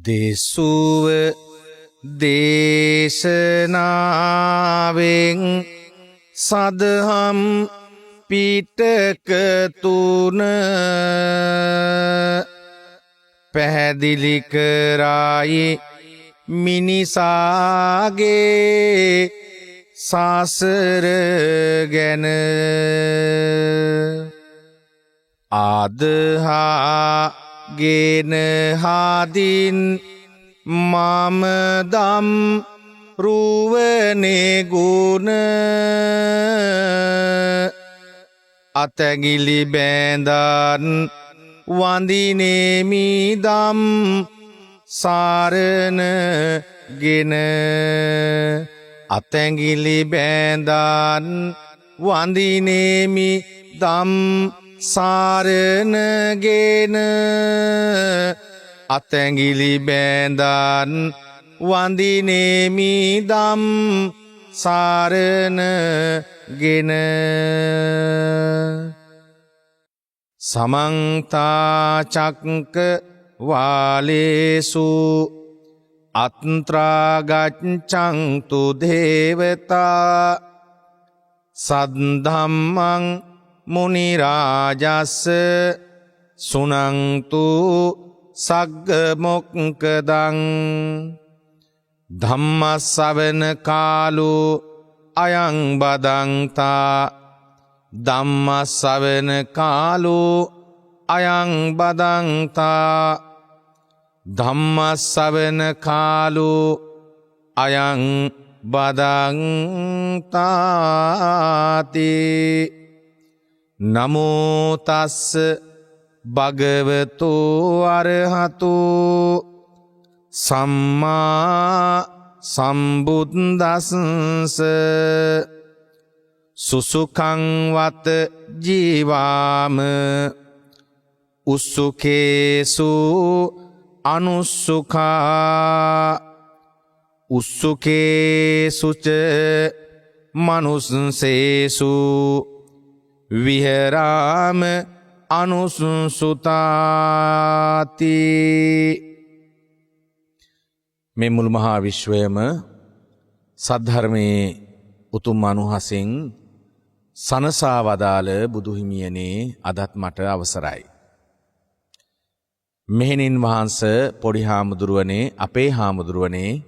දෙසුව දේශනාවෙන් සදහම් පිටක තුන පැහැදිලි කරයි මිනිසාගේ සසර ගැන ආදහාගෙන හාදින් මම දම් රුවනේ ගුණ අතැගිලි බෑඳන් වඳිනේමි දම් සාරණ ගෙන අතැගිලි බෑඳන් වඳිනේමි දම් සාරණ ගෙන අතැගිලි බෑඳන් වඳිනේමි දම් සාරණ ගෙන සමන්තා චක්ක වාලේසු අත්‍රාගච්ඡන්තු දේවතා සද්ධම්මං මුනි රාජස්ස සුනන්තු සග්ග මොක්ඛදං ධම්මස්සවන කාලෝ අයං බදන්තා ධම්මස්සවන කාලෝ අයං බදන්තා ධම්මස්සවන කාලෝ අයං බදන්තාති නමෝ තස්ස භගවතු අරහතු සම්මා සම්බුද්දස්ස සුසුඛං වත ජීවාම උස්සුකේසු අනුස්සුඛා උස්සුකේසුච මනුස්සේසු විහෙරාම අනුසුතාති. මේ මුළු මහා විශ්වයම සද්ධර්මයේ උතුම් අනුහසින් සනසා වදාළ බුදුහිමියනේ අදත් මට අවසරයි. මෙහෙණින් වහන්ස පොඩි හාමුදුරුවනේ අපේ හාමුදුරුවනේ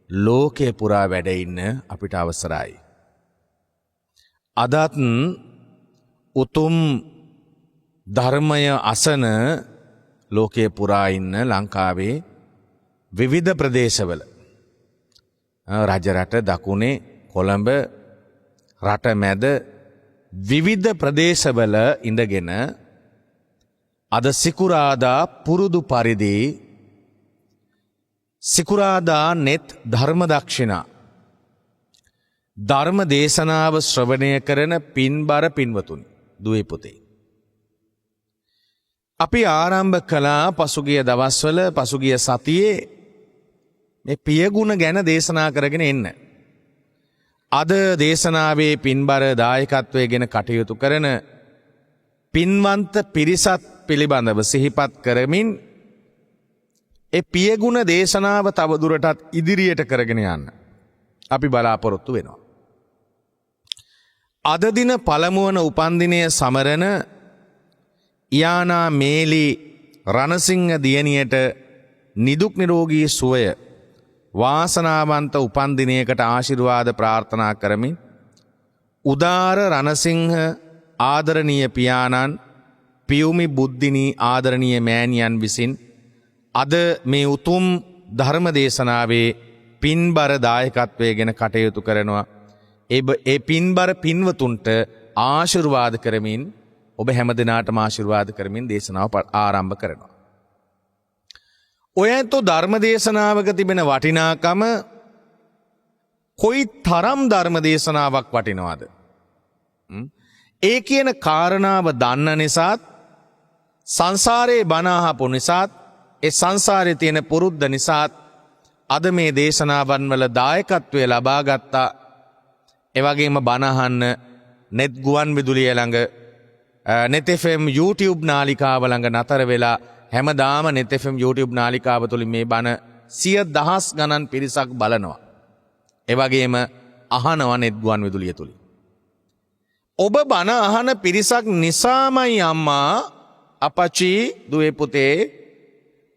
ලෝකේ පුරා වැඩ ඉන්න අපිට අවසරයි. අදත් උතුම් ධර්මය අසන ලෝකයේ පුරා ඉන්න ලංකාවේ විවිධ ප්‍රදේශවල රජරට දකුණේ කොළඹ රට මැද විවිධ ප්‍රදේශවල ඉඳගෙන අද සිකුරාදා පුරුදු පරිදි සිකුරාදා නෙත් ධර්ම දක්ෂිනා ධර්ම දේශනාව ශ්‍රවණය කරන පින්බර පින්වතුනි දුවේ පුතේ අපි ආරම්භ කළා පසුගිය දවස්වල පසුගිය සතියේ මේ පියගුණ ගැන දේශනා කරගෙන එන්න. අද දේශනාවේ පින්බර දායකත්වය ගැන කටයුතු කරන පින්වන්ත පිරිසත් පිළිබඳව සිහිපත් කරමින් ඒ පියගුණ දේශනාව තවදුරටත් ඉදිරියට කරගෙන යන්න අපි බලාපොරොත්තු වෙනවා. අද දින පළමුවන උපන්දිනය සමරන යානා මේලි රණසිංහ දියණියට නිදුක් නිරෝගී සුවය වාසනාවන්ත උපන්දිනයකට ආශිර්වාද ප්‍රාර්ථනා කරමින් උදාර රණසිංහ ආදරණීය පියාණන් පියුමි බුද්ධිනී ආදරණීය මෑණියන් විසින් අද මේ උතුම් ධර්ම දේශනාවේ පින්බර දායකත්වය ගැන කටයුතු කරනවා. ඒ පින්බර පින්වතුන්ට ආශිර්වාද කරමින් ඔබ හැම දිනාටම ආශිර්වාද කරමින් දේශනාව ආරම්භ කරනවා. ඔය ඇත්තෝ ධර්ම දේශනාවක තිබෙන වටිනාකම කොයි තරම් ධර්ම දේශනාවක් වටිනවද? ඒ කියන කාරණාව දන්න නිසාත් සංසාරේ බණ අහපු නිසාත් ඒ සංසාරේ තියෙන පුරුද්ද නිසාත් අද මේ දේශනාවන් වල දායකත්වය ලබා ගත්තා. ඒ වගේම බණ අහන්න net ගුවන් විදුලිය ළඟ net FM YouTube නාලිකාව ළඟ නතර වෙලා හැමදාම net FM YouTube නාලිකාව තුලින් මේ බණ 100,000 ගණන් පිරිසක් බලනවා. ඒ වගේම අහනවා net ගුවන් විදුලිය තුලින්. ඔබ බණ අහන පිරිසක් නිසාමයි අම්මා අපච්චි දුවේ පුතේ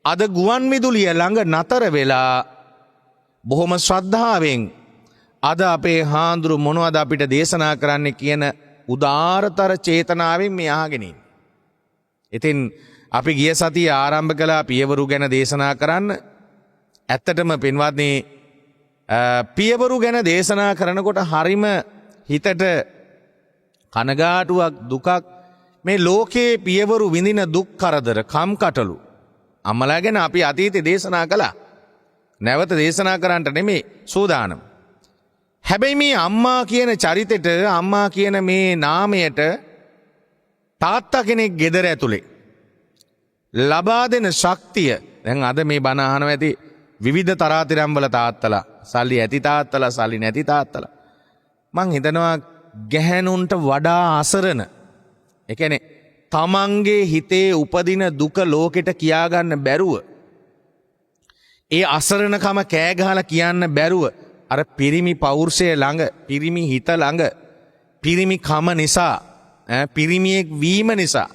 අද ගුවන් විදුලිය ළඟ නතර වෙලා බොහොම ශ්‍රද්ධාවෙන් අද අපේ හාමුදුරු මොනවද අපිට දේශනා කරන්න කියන උදාරතර චේතනාවෙන් මේ අහගෙන ඉන්නේ. ඉතින් අපි ගිය සතියේ ආරම්භ කළා පියවරු ගැන දේශනා කරන්න. ඇත්තටම පින්වත්නි පියවරු ගැන දේශනා කරනකොට හරිම හිතට කනගාටුවක් දුකක් මේ ලෝකයේ පියවරු විඳින දුක් කරදර කම්කටොළු අම්මලා ගැන අපි අතීතේ දේශනා කළා. නැවත දේශනා කරන්නට නෙමෙයි සූදානම්. හැබැයි මේ අම්මා කියන චරිතෙට අම්මා කියන මේ නාමයට තාත්තා කෙනෙක් ගෙදර ඇතුලේ ලබා දෙන ශක්තිය දැන් අද මේ බණ අහනවා ඇති විවිධ තරාතිරම් වල තාත්තලා සල්ලි ඇති තාත්තලා සල්ලි නැති තාත්තලා මං හිතනවා ගැහැණුන්ට වඩා අසරණ ඒ කියන්නේ තමන්ගේ හිතේ උපදින දුක ලෝකෙට කියාගන්න බැරුව ඒ අසරණකම කෑ ගහලා කියන්න බැරුව අර පිරිමි පෞරුෂය ළඟ පිරිමි හිත ළඟ පිරිමි කම නිසා පිරිමියෙක් වීම නිසා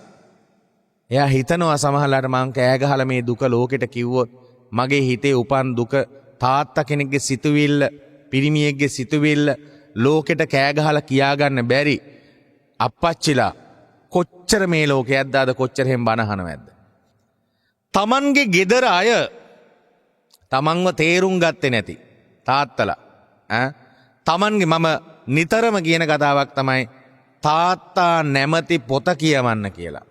එයා හිතනවා සමහරලාට මං කෑ ගහලා මේ දුක ලෝකෙට කිව්වොත් මගේ හිතේ උපන් දුක තාත්තා කෙනෙක්ගේ සිතුවිල්ල පිරිමියෙක්ගේ සිතුවිල්ල ලෝකෙට කෑ ගහලා කියාගන්න බැරි අප්පච්චිලා කොච්චර මේ ලෝකේ ඇද්දාද කොච්චර හැම බණ අහනවද තමන්ගේ ගෙදර අය තමන්ව තේරුම් ගත්තේ නැති තාත්තලා තමන්ගේ මම නිතරම කියන කතාවක් තමයි තාත්තා නැමැති පොත කියවන්න කියලා.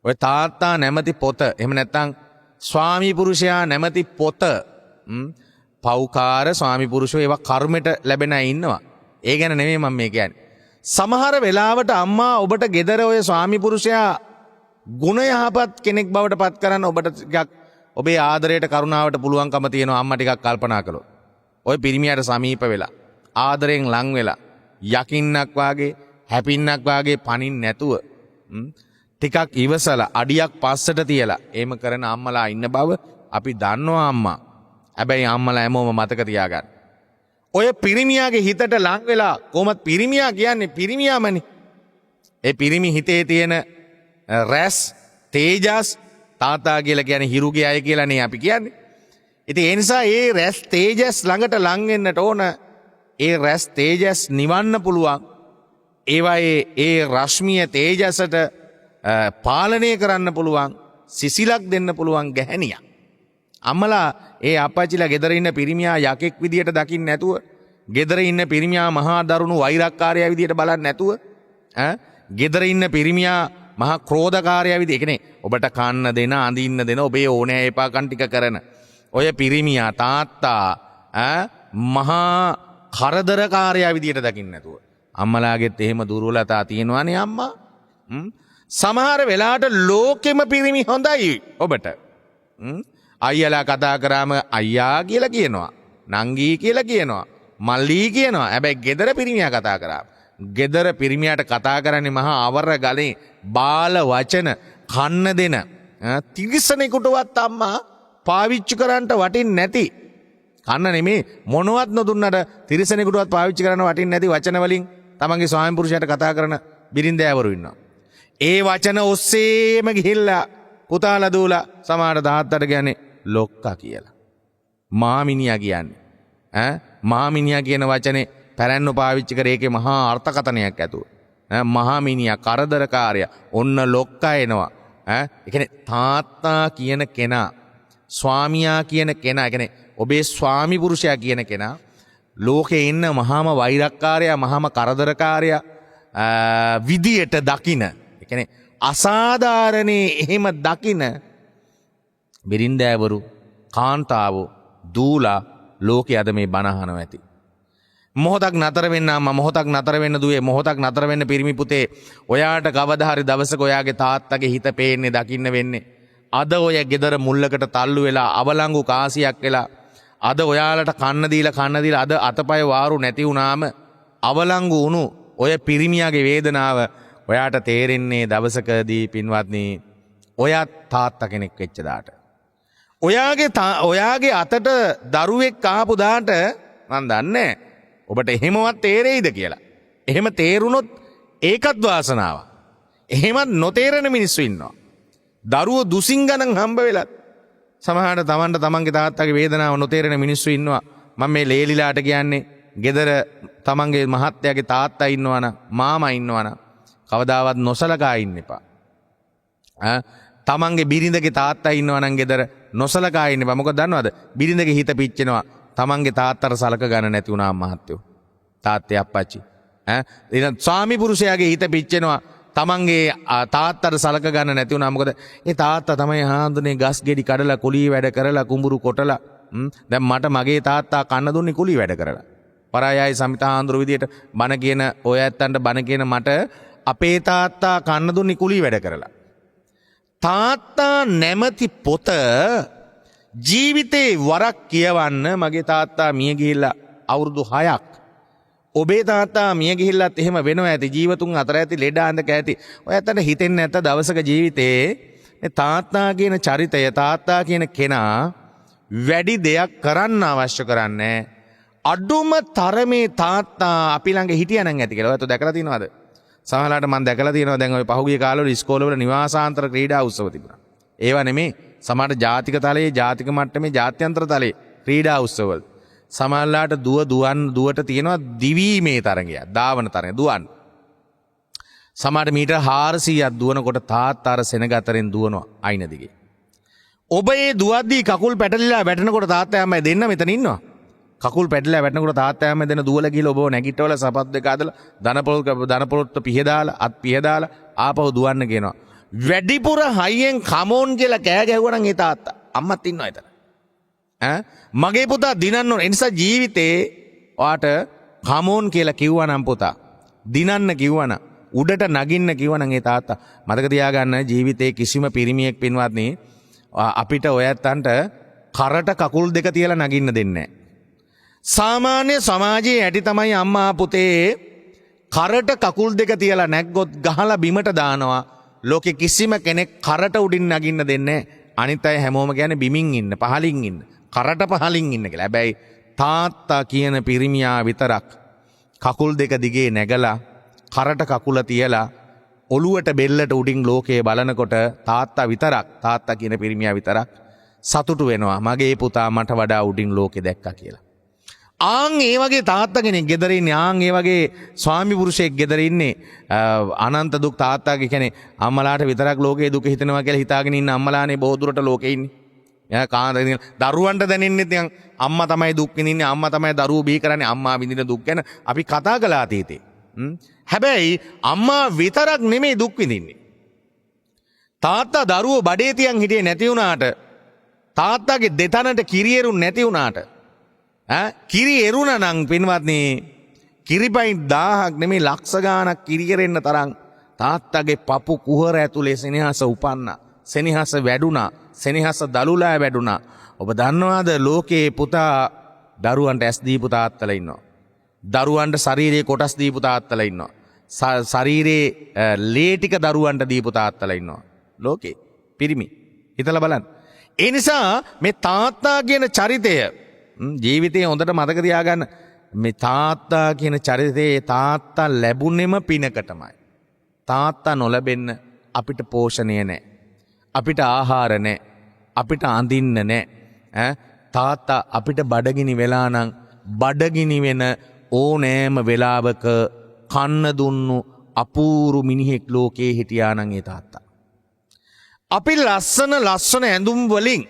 ඔය තාත්තා නැමැති පොත එහෙම නැත්නම් ස්වාමි පුරුෂයා නැමැති පොත පෞකාර ස්වාමි පුරුෂෝ ඒවා කර්මෙට ලැබෙන අය ඉන්නවා. ඒ ගැන නෙමෙයි මම මේ කියන්නේ. සමහර වෙලාවට අම්මා ඔබට ගෙදර ඔය ස්වාමි පුරුෂයා ගුණ යහපත් කෙනෙක් බවට පත් කරන්න ඔබට ටිකක් ඔබේ ආදරයට කරුණාවට පුළුවන්කම තියෙනවා අම්මා ටිකක් කල්පනා කළොත්. ඔය පිරිමියාට සමීප වෙලා ආදරෙන් ලං වෙලා යකින්නක් වාගේ හැපින්නක් වාගේ පනින් නැතුව ටිකක් ඉවසලා අඩියක් පස්සට තියලා එහෙම කරන අම්මලා ඉන්න බව අපි දන්නවා අම්මා. හැබැයි අම්මලා හැමෝම මතක තියාගන්න. ඔය පිරිමියාගේ හිතට ලං වෙලා කොහොමද පිරිමියා කියන්නේ පිරිමියාමනේ. ඒ පිරිමි හිතේ තියෙන රැස් තේජස් තාතා කියලා කියන්නේ හිරුගේ අය කියලානේ අපි කියන්නේ. ඉතින් ඒ නිසා ඒ රැස් තේජස් ළඟට ලං වෙන්නට ඕන. ඒ රැස් තේජස් නිවන්න පුළුවන්. ඒවායේ ඒ රශ්මිය තේජසට පාලනය කරන්න පුළුවන් සිසිලක් දෙන්න පුළුවන් ගැහැණියක්. අම්මලා ඒ අපච්චිලා ගෙදර ඉන්න පිරිමියා යකෙක් විදියට දකින්න නැතුව ගෙදර ඉන්න පිරිමියා මහා දරුණු වෛරක්කාරයා විදියට බලන්නේ නැතුව ගෙදර ඉන්න පිරිමියා මහා ක්‍රෝධකාරයා විදියට කියන්නේ ඔබට කන්න දෙන අඳින්න දෙන ඔබේ ඕනෑ එපාකම් ටික කරන ඔය පිරිමියා තාත්තා මහා කරදරකාරයා විදියට දකින්න නැතුව අම්මලාගෙත් එහෙම දුර්වලතා තියෙනවානේ අම්මා. සමහර වෙලාවට ලෝකෙම පිරිමි හොඳයි ඔබට. අයියලා කතා කරාම අයියා කියලා කියනවා. නංගී කියලා කියනවා. මල්ලී කියනවා. හැබැයි ගෙදර පිරිමියා කතා කරාම ගෙදර පිරිමියාට කතා කරන්නේ මහා අවර ගලේ බාල වචන කන්න දෙන තිරිසනෙකුටවත් අම්මා පාවිච්චි කරන්නට වටින්නේ නැති කන්න නෙමේ මොනවත් නොදුන්නට තිරිසනෙකුටවත් පාවිච්චි කරන්න වටින්නේ නැති වචන වලින් තමන්ගේ ස්වාමි පුරුෂයාට කතා කරන බිරින්දෑවරු ඉන්නවා. ඒ වචන ඔස්සේම ගිහිල්ලා පුතාලා දූලා සමහර තාත්තට කියන්නේ ලොක්කා කියලා. මාමිනියා කියන්නේ මාමිනියා කියන වචනේ පැරැන්නු පාවිච්චි කර ඒකේ මහා අර්ථකථනයක් ඇතුව. මහාමිනියා කරදරකාරයා ඔන්න ලොක්කා එනවා. ඒ කියන්නේ තාත්තා කියන කෙනා ස්වාමියා කියන කෙනා කියන්නේ ඔබේ ස්වාමි පුරුෂයා කියන කෙනා ලෝකේ ඉන්න මහාම වෛරක්කාරයා මහාම කරදරකාරයා විදියට දකින ඒ කියන්නේ අසාධාරණේ එහෙම දකින බිරින්දෑවරු කාන්තාවෝ දූලා ලෝකයේ අද මේ බණ අහනවා ඇති. මොහොතක් නතර වෙන්න අම්මා මොහොතක් නතර වෙන්න දුවේ මොහොතක් නතර වෙන්න පිරිමි පුතේ ඔයාට කවදා හරි දවසක ඔයාගේ තාත්තගේ හිත පේන්නේ දකින්න වෙන්නේ. අද ඔය ගෙදර මුල්ලකට තල්ලු වෙලා අවලංගු කාසියක් වෙලා අද ඔයාලට කන්න දීලා අද අතපය වාරු නැති වුණාම අවලංගු වුණු ඔය පිරිමියාගේ වේදනාව ඔයාට තේරෙන්නේ දවසකදී පින්වත්නි ඔයත් තාත්තා කෙනෙක් වෙච්ච දාට. ඔයාගේ අතට දරුවෙක් ආපු දාට මන් දන්නේ ඔබට එහෙමවත් තේරෙයිද කියලා. එහෙම තේරුණොත් ඒකත් වාසනාව. එහෙමත් නොතේරෙන මිනිස්සු ඉන්නවා. දරුවෝ දුසින් ගණන් හම්බ වෙලත් සමහරට තමන්ට තමන්ගේ තාත්තගේ වේදනාව නොතේරෙන මිනිස්සු ඉන්නවා. මම මේ ලේලිලාට කියන්නේ ගෙදර තමන්ගේ මහත්තයාගේ තාත්තා ඉන්නවනම් මාමා ඉන්නවනම් කවදාවත් නොසලකා ඉන්න එපා. තමන්ගේ බිරිඳගේ තාත්තා ඉන්නවනම් ගෙදර නොසලකා ඉන්න එපා. මොකද දන්නවද? බිරිඳගේ හිත පිච්චෙනවා. තමන්ගේ තාත්තට සලක ගන්න නැති වුණා මහත්තයෝ. තාත්තේ අප්පච්චි. ඊළඟ ස්වාමි පුරුෂයාගේ හිත පිච්චෙනවා. තමන්ගේ තාත්තට සලක ගන්න නැති වුණා. මොකද ඒ තාත්තා තමයි හාඳුනේ ගස් ගෙඩි කඩලා කුලී වැඩ කරලා කුඹුරු කොටලා දැන් මට මගේ තාත්තා කන්න දුන්නේ කුලී වැඩ කරලා. පරායයි සමිතා හාඳුරු විදියට බණ කියන ඔය ඇත්තන්ට බණ කියන මට අපේ තාත්තා කන්න දුන්නේ කුලී වැඩ කරලා. තාත්තා නැමැති පොත ජීවිතේ වරක් කියවන්න මගේ තාත්තා මිය ගිහිල්ලා අවුරුදු 6ක්. ඔබේ තාත්තා මිය ගිහිල්ලත් එහෙම වෙනවා ඇති. ජීවතුන් අතර ඇති ලෙඩ අඳක ඇති. ඔය ඇත්තට හිතෙන්නේ නැත්ත දවසක ජීවිතේ මේ තාත්තා කියන චරිතය තාත්තා කියන කෙනා වැඩි දෙයක් කරන්න අවශ්‍ය කරන්නේ අඩුම තරමේ තාත්තා අපි ළඟ හිටියනම් ඇති කියලා. ඔයත් දැකලා තියෙනවද? සමහරවිට මම දැකලා තියෙනවා දැන් ওই පහුගිය කාලවල ඉස්කෝලවල නිවාසාන්තර ක්‍රීඩා උත්සව තිබුණා. ඒවා නෙමේ සමහර ජාතික තලයේ ජාතික මට්ටමේ ජාත්‍යන්තර තලයේ ක්‍රීඩා උත්සවවල සමහරලාට දුවට තියෙනවා දිවීමේ තරගයක්, ධාවන තරගය දුවන්න. සමහර මීටර් 400ක් දුවනකොට තාත්තා අර සෙනග අතරින් දුවනවා අයින දිගේ. ඔබ ඒ දුවද්දී කකුල් පැටලිලා වැටෙනකොට තාත්තා අම්මයි දෙන්න මෙතන ඉන්නවා. කකුල් පැටලලා වැටෙනකොට තාත්තා අම්මයි දෙන්න දුවලා ගිහලා ඔබව නැගිටවල සපත් දෙක අදලා දනපොළොත් පිහදාලා අත් පිහදාලා ආපහු දුවන්න කියනවා. වැඩිපුර හයියෙන් කමෝන් කියලා කෑ ගැහුවා නම් ඒ තාත්තා අම්මත් ඉන්නවා එතන. මගේ පුතා දිනන්න ඕන. ඒ නිසා ජීවිතේ ඔයාට කමෝන් කියලා කිව්වා නම් පුතා දිනන්න කිව්වා නම් උඩට නගින්න කිව්වා නම් ඒ තාත්තා මතක තියාගන්න ජීවිතේ කිසිම පිරිමියෙක් පින්වත්නි අපිට ඔයත්තන්ට කරට කකුල් දෙක තියලා නගින්න දෙන්නේ නැහැ. සාමාන්‍ය සමාජයේ ඇති තමයි අම්මා පුතේ කරට කකුල් දෙක තියලා නැග්ගොත් ගහලා බිමට දානවා. ලෝකෙ කිසිම කෙනෙක් කරට උඩින් නගින්න දෙන්නේ නැහැ. අනිත් අය හැමෝම කියන්නේ බිමින් ඉන්න, පහලින් ඉන්න, කරට පහලින් ඉන්න කියලා. හැබැයි තාත්තා කියන පිරිමියා විතරක් කකුල් දෙක දිගේ නැගලා කරට කකුල තියලා ඔළුවට බෙල්ලට උඩින් ලෝකයේ බලනකොට තාත්තා කියන පිරිමියා විතරක් සතුටු වෙනවා. මගේ පුතා මට වඩා උඩින් ලෝකෙ දැක්කා කියලා. ආන් ඒ වගේ තාත්තා කෙනෙක් ගෙදර ඉන්නේ. ආන් ඒ වගේ ස්වාමි පුරුෂයෙක් ගෙදර ඉන්නේ. අනන්ත දුක් තාත්තාගේ කියන්නේ අම්මලාට විතරක් ලෝකේ දුක හිතෙනවා කියලා හිතාගෙන ඉන්න අම්මලානේ බොහෝ දුරට ලෝකේ ඉන්නේ. එයා කාන්දරින් දරුවන්ට දැනෙන්නේ දැන් අම්මා තමයි දුක් විඳින්නේ, අම්මා තමයි දරුවෝ බිහි කරන්නේ, අම්මා විඳින දුක් ගැන අපි කතා කළා අතීතේ. හැබැයි අම්මා විතරක් නෙමෙයි දුක් විඳින්නේ. තාත්තා දරුවෝ බඩේ තියන් හිටියේ නැති වුණාට, තාත්තාගේ දෙතනට කිරි එරුන් නැති වුණාට, කිරි එරුණා නම් පින්වත්නි කිරිපයින් 1000ක් නෙමෙයි ලක්ෂ ගාණක් කිරි කෙරෙන්න තරම් තාත්තාගේ පපු කුහර ඇතුලේ සෙනෙහස උපන්නා, සෙනෙහස වැඩුණා, සෙනෙහස දලුලා වැඩුණා. ඔබ දන්නවාද ලෝකේ පුතා දරුවන්ට ඇස් දීපු තාත්තලා ඉන්නවා. දරුවන්ට ශරීරයේ කොටස් දීපු තාත්තලා ඉන්නවා. ශරීරයේ ලේ ටික දරුවන්ට දීපු තාත්තලා ඉන්නවා. ලෝකේ පිරිමි හිතලා බලන්න. ඒ නිසා මේ තාත්තා කියන චරිතය ජීවිතේ හොඳට මතක තියාගන්න. මේ තාත්තා කියන චරිතේ තාත්තා ලැබුණෙම පිනකටමයි. තාත්තා නොලැබෙන්න අපිට පෝෂණය නැහැ. අපිට ආහාර නැහැ. අපිට අඳින්න නැහැ. තාත්තා අපිට බඩගිනි වෙලා නම් බඩගිනි වෙන ඕනෑම වෙලාවක කන්න දුන්නු අපූරු මිනිහෙක් ලෝකේ හිටියා නම් ඒ තාත්තා. අපි ලස්සන ඇඳුම් වලින්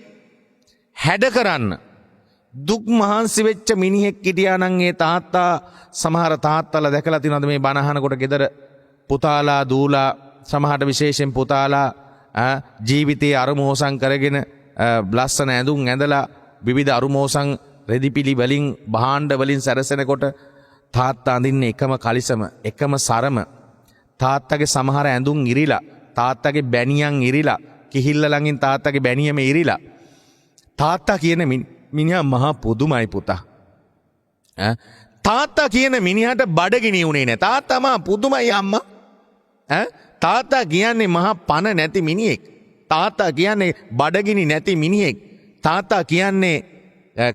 හැඩ කරන්න දුක් මහන්සි වෙච්ච මිනිහෙක් හිටියා නම් ඒ තාත්තා. සමහර තාත්තලා දැකලා තියෙනවද මේ බණ අහනකොට ගෙදර පුතාලා දූලා සමහරට විශේෂයෙන් පුතාලා ජීවිතයේ අරුමෝසන් කරගෙන ලස්සන ඇඳුම් ඇඳලා විවිධ අරුමෝසන් රෙදිපිලි වලින් භාණ්ඩ වලින් සැරසෙනකොට තාත්තා අඳින්නේ එකම කලිසම, එකම සරම. තාත්තගේ සමහර ඇඳුම් ඉරිලා, තාත්තගේ බැනියන් ඉරිලා, කිහිල්ල ළඟින් තාත්තගේ බැනියම ඉරිලා. තාත්තා කියන මිනිහා මහා පුදුමයි පුතා. තාත්තා කියන මිනිහට බඩගිනි උනේ නැහැ. තාත්තා මහා පුදුමයි අම්මා. තාත්තා කියන්නේ මහා පණ නැති මිනිහෙක්. තාත්තා කියන්නේ බඩගිනි නැති මිනිහෙක්. තාත්තා කියන්නේ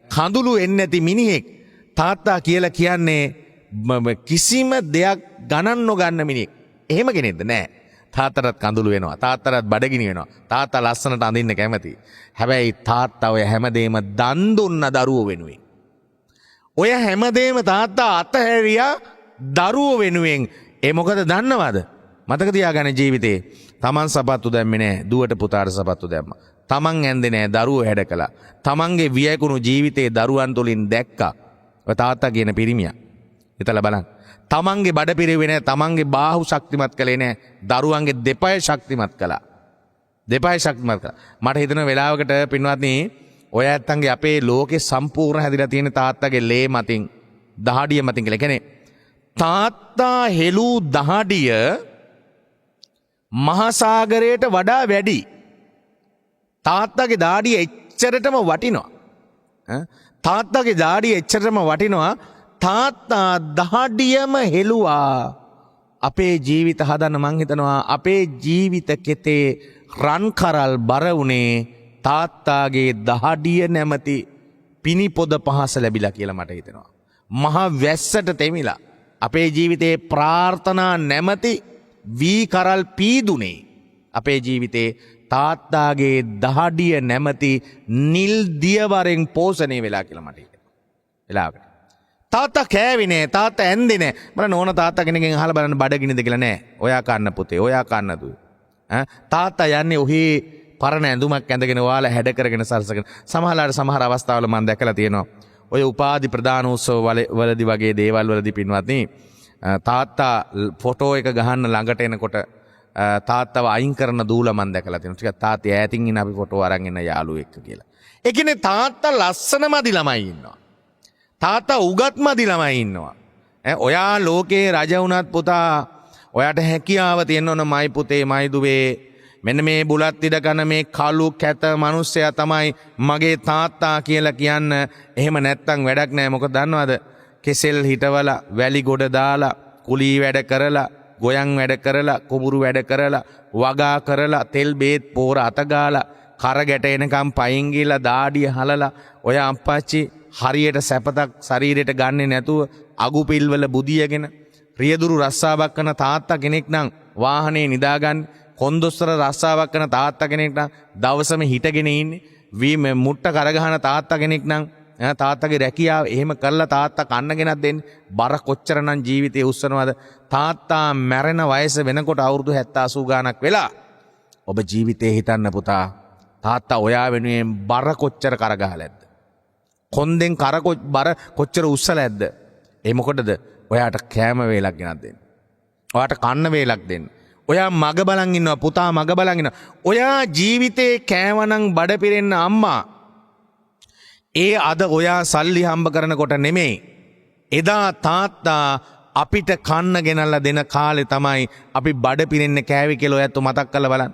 කඳුළු එන්නේ නැති මිනිහෙක්. තාත්තා කියලා කියන්නේ කිසිම දෙයක් ගණන් නොගන්න මිනිහෙක්. එහෙම කෙනෙක්ද නෑ. තාත්තටත් කඳුළු වෙනවා. තාත්තටත් බඩගිනි වෙනවා. තාත්තා ලස්සනට අඳින්න කැමති. හැබැයි තාත්තා ඔය හැමදේම දන් දුන්න දරුවෝ වෙනුවෙන්. ඔය හැමදේම තාත්තා අතහැරියා දරුවෝ වෙනුවෙන්. ඒ මොකද දන්නවද? මතක තියාගන්න ජීවිතේ තමන් සපත්තු දැම්මේ නෑ. දුවට පුතාට සපත්තු දැම්මා. තමන් ඇන්දේ නෑ. දරුවෝ හැඩ කළා. තමන්ගේ වියකුණු ජීවිතේ දරුවන් තුලින් දැක්කා. ඔය තාත්තා කියන පිරිමියා. හිතලා බලන්න. තමන්ගේ බඩ පිරෙන්නේ නෑ. තමන්ගේ බාහුව ශක්තිමත් කළේ නෑ. දරුවන්ගේ දෙපය ශක්තිමත් කළා. දෙපය ශක්තිමත් කළා. මට හිතෙන වෙලාවකට පින්වත්නි ඔය ඇත්තන්ගේ අපේ ලෝකේ සම්පූර්ණ හැදිලා තියෙන තාත්තගේ ලේ මතින් දහඩිය මතින් කියලා. කියන්නේ තාත්තා හෙළූ දහඩිය මහසාගරයට වඩා වැඩි. තාත්තගේ දාඩිය එච්චරටම වටිනවා. තාත්තගේ දාඩිය එච්චරටම වටිනවා. තාත්තා දහඩියම හෙළුවා අපේ ජීවිත හදන්න. මං හිතනවා අපේ ජීවිත කෙතේ රන් කරල් බර වුණේ තාත්තාගේ දහඩිය නැමැති පිනිපොද පහස ලැබිලා කියලා මට හිතෙනවා. මහා වැස්සට තෙමිලා අපේ ජීවිතේ ප්‍රාර්ථනා නැමැති වී කරල් පීදුනේ අපේ ජීවිතේ තාත්තාගේ දහඩිය නැමැති නිල් දියවරෙන් පෝෂණය වෙලා කියලා මට හිතෙනවා. වෙලාවකට තාත්තා කෑවේ නෑ. තාත්තා ඇන්දේ නෑ. මම නෝන තාත්තා කෙනකින් අහලා බලන්න බඩගිනිද කියලා නෑ. ඔයා කන්න පුතේ. ඔයා කන්න දු. තාත්තා යන්නේ ඔහි පරණ ඇඳුමක් ඇඳගෙන ඔයාලා හැඩ කරගෙන සරසගෙන. සමහරලාට සමහර අවස්ථාවල මම දැකලා තියෙනවා. ඔය උපාධි ප්‍රදාන උත්සව වලදී වගේ දේවල් වලදී පින්වත්නි තාත්තා ෆොටෝ එක ගහන්න ළඟට එනකොට තාත්තව අයින් කරන දූලා මම දැකලා තියෙනවා. ටිකක් තාත්තේ ඈතින් ඉන්න අපි ෆොටෝ අරන් එන්න යාළුවෙක් එක්ක කියලා. ඒ කියන්නේ තාත්තා ලස්සන මදි ළමයි ඉන්නවා. තාත්තා උගත් මදි ළමයි ඉන්නවා. ඔයා ලෝකේ රජ වුණත් පුතා ඔයාට හැකියාව තියෙන්න ඕන. මයි පුතේ මයි දුවේ මෙන්න මේ බුලත් ඉඩ කන මේ කළු කැත මිනිස්සයා තමයි මගේ තාත්තා කියලා කියන්න. එහෙම නැත්තම් වැඩක් නැහැ. මොකද දන්නවද? කෙසෙල් හිටවලා වැලි ගොඩ දාලා කුලී වැඩ කරලා ගොයන් වැඩ කරලා කුඹුරු වැඩ කරලා වගා කරලා තෙල් බේත් පෝර අතගාලා කර ගැට එනකම් පයින් ගිහලා දාඩිය හලලා ඔය අම්පච්චි හරියට සැපතක් ශරීරයට ගන්නේ නැතුව අගු පිල්වල බුදියගෙන රියදුරු රස්සාවක් කරන තාත්තා කෙනෙක් නම් වාහනේ නිදාගන්න. කොන්දොස්තර රස්සාවක් කරන තාත්තා කෙනෙක් නම් දවසම හිටගෙන ඉන්නේ. වීම මුට්ට කරගහන තාත්තා කෙනෙක් නම් තාත්තගේ රැකියාව එහෙම කරලා තාත්තා කන්න ගෙනත් දෙන්නේ. බර කොච්චරනම් ජීවිතේ උස්සනවද? තාත්තා මැරෙන වයස වෙනකොට අවුරුදු 70 80 ගාණක් වෙලා ඔබ ජීවිතේ හිතන්න පුතා. තාත්තා ඔයා වෙනුවෙන් බර කොච්චර කරගහලාද? කොන්දෙන් බර කොච්චර උස්සලා ඇද්ද? ඒ මොකටද? ඔයාට කෑම වේලක් ගෙනත් දෙන්න. ඔයාට කන්න වේලක් දෙන්න. ඔයා මග බලන් ඉන්නවා. පුතා මග බලන් ඉන්නවා. ඔයා ජීවිතේ කෑවනම් බඩ පිරෙන්න අම්මා. ඒ අද ඔයා සල්ලි හම්බ කරනකොට නෙමෙයි. එදා තාත්තා අපිට කන්න ගෙනල්ලා දෙන කාලේ තමයි අපි බඩ පිරෙන්න කෑවේ කියලා ඔයත් මතක් කරලා බලන්න.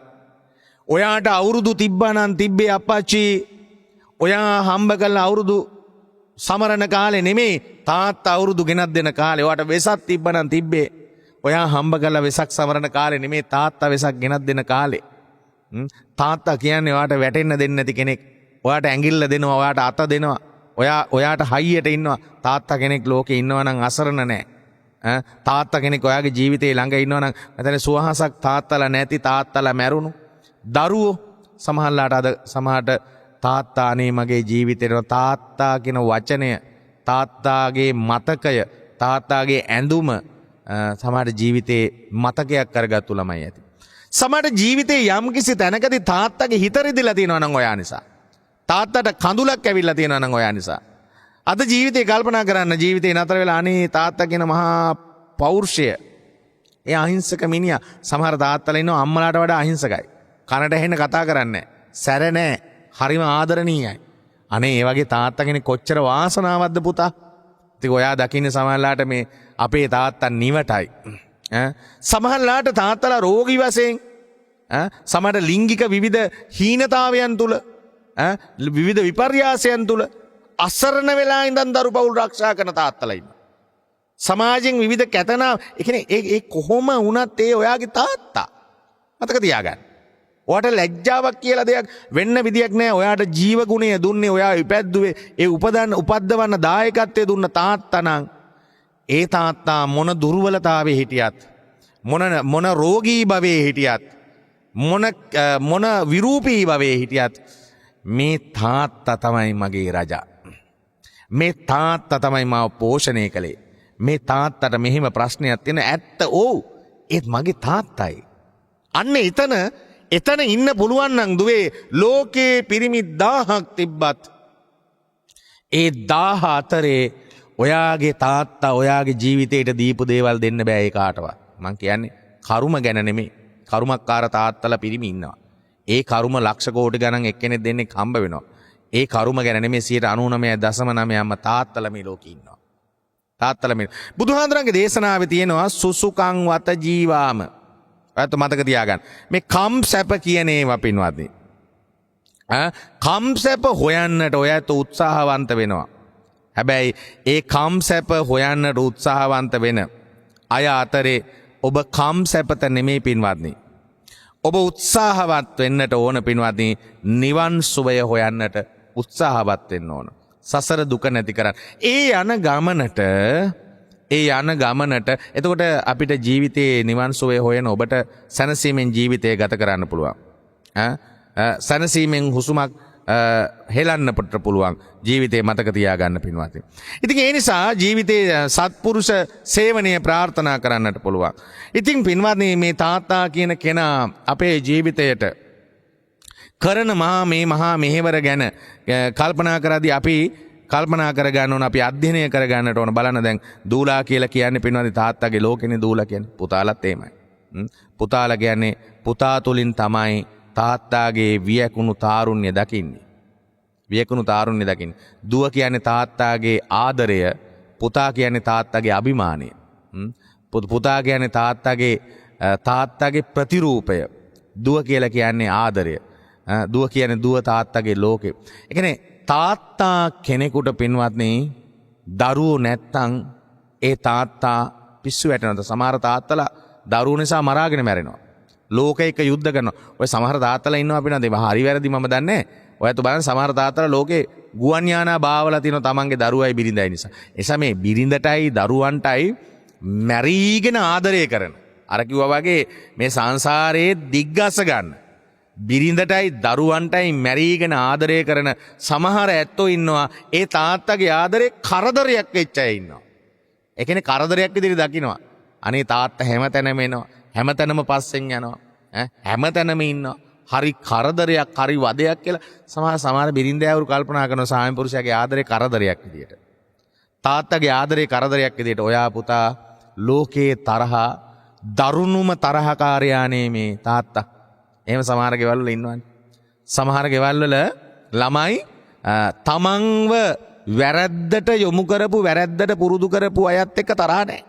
ඔයාට අවුරුදු තිබ්බනම් තිබ්බේ අප්පච්චි ඔයා හම්බ කළ අවුරුදු සමරන කාලේ නෙමෙයි. තාත්තා අවුරුදු ගෙනත් දෙන කාලේ. ඔයාට වෙසක් තිබ්බනම් තිබ්බේ ඔයා හම්බ කළ වෙසක් සමරන කාලේ නෙමෙයි. තාත්තා වෙසක් ගෙනත් දෙන කාලේ. තාත්තා කියන්නේ ඔයාට වැටෙන්න දෙන්නේ නැති කෙනෙක්. ඔයාට ඇඟිල්ල දෙනවා. ඔයාට අත දෙනවා. ඔයාට හයියට ඉන්නවා. තාත්තා කෙනෙක් ලෝකේ ඉන්නවා නම් අසරණ නැහැ. තාත්තා කෙනෙක් ඔයාගේ ජීවිතේ ළඟ ඉන්නවා නම් මෙතන සුවහසක් තාත්තලා නැති තාත්තලා මැරුණු දරුවෝ සමහරලාට අද සමහරට තාත්තා අනේ මගේ ජීවිතේට තාත්තා කියන වචනය තාත්තාගේ මතකය තාත්තාගේ ඇඳුම සමහර ජීවිතේ මතකයක් කරගත්තු ළමයි ඇති. සමහර ජීවිතේ යම්කිසි තැනකදී තාත්තගේ හිත රිදලා තියෙනවා නම් ඔයා නිසා. තාත්තට කඳුලක් ඇවිල්ලා තියෙනවා නම් ඔයා නිසා. අද ජීවිතේ කල්පනා කරන්න. ජීවිතේ නතර වෙලා අනේ තාත්තා කියන මහා පෞරුෂය. ඒ අහිංසක මිනිහා. සමහර තාත්තලා ඉන්නවා අම්මලාට වඩා අහිංසකයි. කනට ඇහෙන්න කතා කරන්නේ නැහැ. සැර නැහැ. හරිම ආදරණීයයි. අනේ ඒ වගේ තාත්තා කෙනෙක් කොච්චර වාසනාවක්ද පුතා. ඉතින් ඔයා දකින්නේ සමහරලාට මේ අපේ තාත්තා නිවටයි. සමහරලාට තාත්තලා රෝගී වශයෙන් සමහර ලිංගික විවිධ හීනතාවයන් තුල විවිධ විපර්යාසයන් තුල අසරණ වෙලා ඉඳන් දරු පවුල් ආරක්ෂා කරන තාත්තලා ඉන්නවා. සමාජයෙන් විවිධ කැතනා ඒ කියන්නේ ඒ කොහොම වුණත් ඒ ඔයාගේ තාත්තා. මතක තියාගන්න. ඔයාට ලැජ්ජාවක් කියලා දෙයක් වෙන්න විදියක් නැහැ. ඔයාට ජීව ගුණය දුන්නේ, ඔයා ඉපැද්දුවේ, ඒ උපදවන්න දායකත්වයේ දුන්න තාත්තා නම් ඒ තාත්තා මොන දුර්වලතාවේ හිටියත්, මොන රෝගී භවයේ හිටියත්, මොන විරූපී භවයේ හිටියත් මේ තාත්තා තමයි මගේ රජා. මේ තාත්තා තමයි මාව පෝෂණය කළේ. මේ තාත්තට මෙහෙම ප්‍රශ්නයක් තියෙන ඇත්ත ඕ ඒත් මගේ තාත්තයි. අන්න එතන ඉන්න පුළුවන් නම් දුවේ ලෝකේ පිරිමි 1000ක් තිබ්බත් ඒ 1000 අතරේ ඔයාගේ තාත්තා ඔයාගේ ජීවිතයට දීපු දේවල් දෙන්න බෑ ඒ කාටවත්. මං කියන්නේ කරුම ගැන නෙමෙයි. කරුමක්කාර තාත්තලා පිරිමි ඉන්නවා. ඒ කරුම ලක්ෂ කෝටි ගණන් එක්කෙනෙක් දෙන්නෙක් හම්බ වෙනවා. ඒ කරුම ගැන නෙමෙයි 99.9%ම තාත්තලා මේ ලෝකේ ඉන්නවා. තාත්තලා මේ බුදුහාඳුරන්ගේ දේශනාවේ තියෙනවා සුසුකං වත ජීවාම. ඔයත් මතක තියාගන්න. මේ කම් සැප කියන ඒවා පින්වත්නි. කම් සැප හොයන්නට ඔයත් උත්සාහවන්ත වෙනවා. හැබැයි ඒ කම් සැප හොයන්නට උත්සාහවන්ත වෙන අය අතරේ ඔබ කම් සැපත නෙමෙයි පින්වත්නි. ඔබ උත්සාහවත් වෙන්නට ඕන පින්වත්නි නිවන් සුවය හොයන්නට උත්සාහවත් වෙන්න ඕන. සසර දුක නැති කරන්න. ඒ යන ගමනට එතකොට අපිට ජීවිතයේ නිවන් සුවය හොයන ඔබට සැනසීමෙන් ජීවිතය ගත කරන්න පුළුවන්. සැනසීමෙන් හුස්මක් හෙලන්න පුළුවන් ජීවිතේ මතක තියාගන්න පින්වත්නි. ඉතින් ඒ නිසා ජීවිතයේ සත්පුරුෂ සේවනය ප්‍රාර්ථනා කරන්නට පුළුවන්. ඉතින් පින්වත්නි මේ තාත්තා කියන කෙනා අපේ ජීවිතයට කරන මහා මෙහෙවර ගැන කල්පනා කරද්දී අපි කල්පනා කරගන්න ඕන, අපි අධ්‍යයනය කරගන්නට ඕන. බලන්න දැන් දූලා කියලා කියන්නේ පින්වත්නි තාත්තාගේ ලෝකෙනේ දූලා කියන්නේ. පුතාලත් එහෙමයි. පුතාලා කියන්නේ පුතා තුලින් තමයි තාත්තාගේ වියකුණු තාරුණ්‍ය දකින්නේ. දුව කියන්නේ තාත්තාගේ ආදරය, පුතා කියන්නේ තාත්තාගේ අභිමානය. පුතා කියන්නේ තාත්තාගේ ප්‍රතිරූපය. දුව කියලා කියන්නේ ආදරය. දුව කියන්නේ දුව තාත්තාගේ ලෝකෙ. ඒ කියන්නේ තාත්තා කෙනෙකුට පින්වත්නි දරුවෝ නැත්තම් ඒ තාත්තා පිස්සු වැටෙනවා. සමහර තාත්තලා දරුවෝ නිසා මරාගෙන මැරෙනවා. ලෝකයක යුද්ධ කරනවා. ඔය සමහර තාත්තලා ඉන්නවා අපිට නේද? හරි වැරදි මම දන්නේ නැහැ. ඔයත් බලන්න සමහර තාත්තලා ලෝකේ ගුවන් යානා බාවලා තියෙනවා තමන්ගේ දරුවයි බිරිඳයි නිසා. එසා මේ බිරිඳටයි දරුවන්ටයි මැරීගෙන ආදරය කරන. අර කිව්වා වගේ මේ සංසාරයේ දිග්ගස ගන්න. බිරිඳටයි දරුවන්ටයි මැරීගෙන ආදරය කරන සමහර ඇත්තෝ ඉන්නවා. ඒ තාත්තගේ ආදරේ කරදරයක් වෙච්ච අය ඉන්නවා. ඒ කියන්නේ කරදරයක් විදිහට දකින්නවා. අනේ තාත්තා හැමතැනම එනවා. හැමතැනම පස්සෙන් යනවා. හැමතැනම ඉන්නවා. හරි කරදරයක්, හරි වදයක් කියලා සමහර බිරින්දෑවරු කල්පනා කරනවා ස්වාමි පුරුෂයාගේ ආදරේ කරදරයක් විදියට. තාත්තගේ ආදරේ කරදරයක් විදියට. ඔයා පුතා ලෝකේ තරහා දරුණුම තරහකාරයානේ මේ තාත්තා. එහෙම සමහර ගෙවල් වල ඉන්නවනේ. සමහර ගෙවල් වල ළමයි තමන්ව වැරද්දට යොමු කරපු, වැරද්දට පුරුදු කරපු අයත් එක්ක තරහ නැහැ.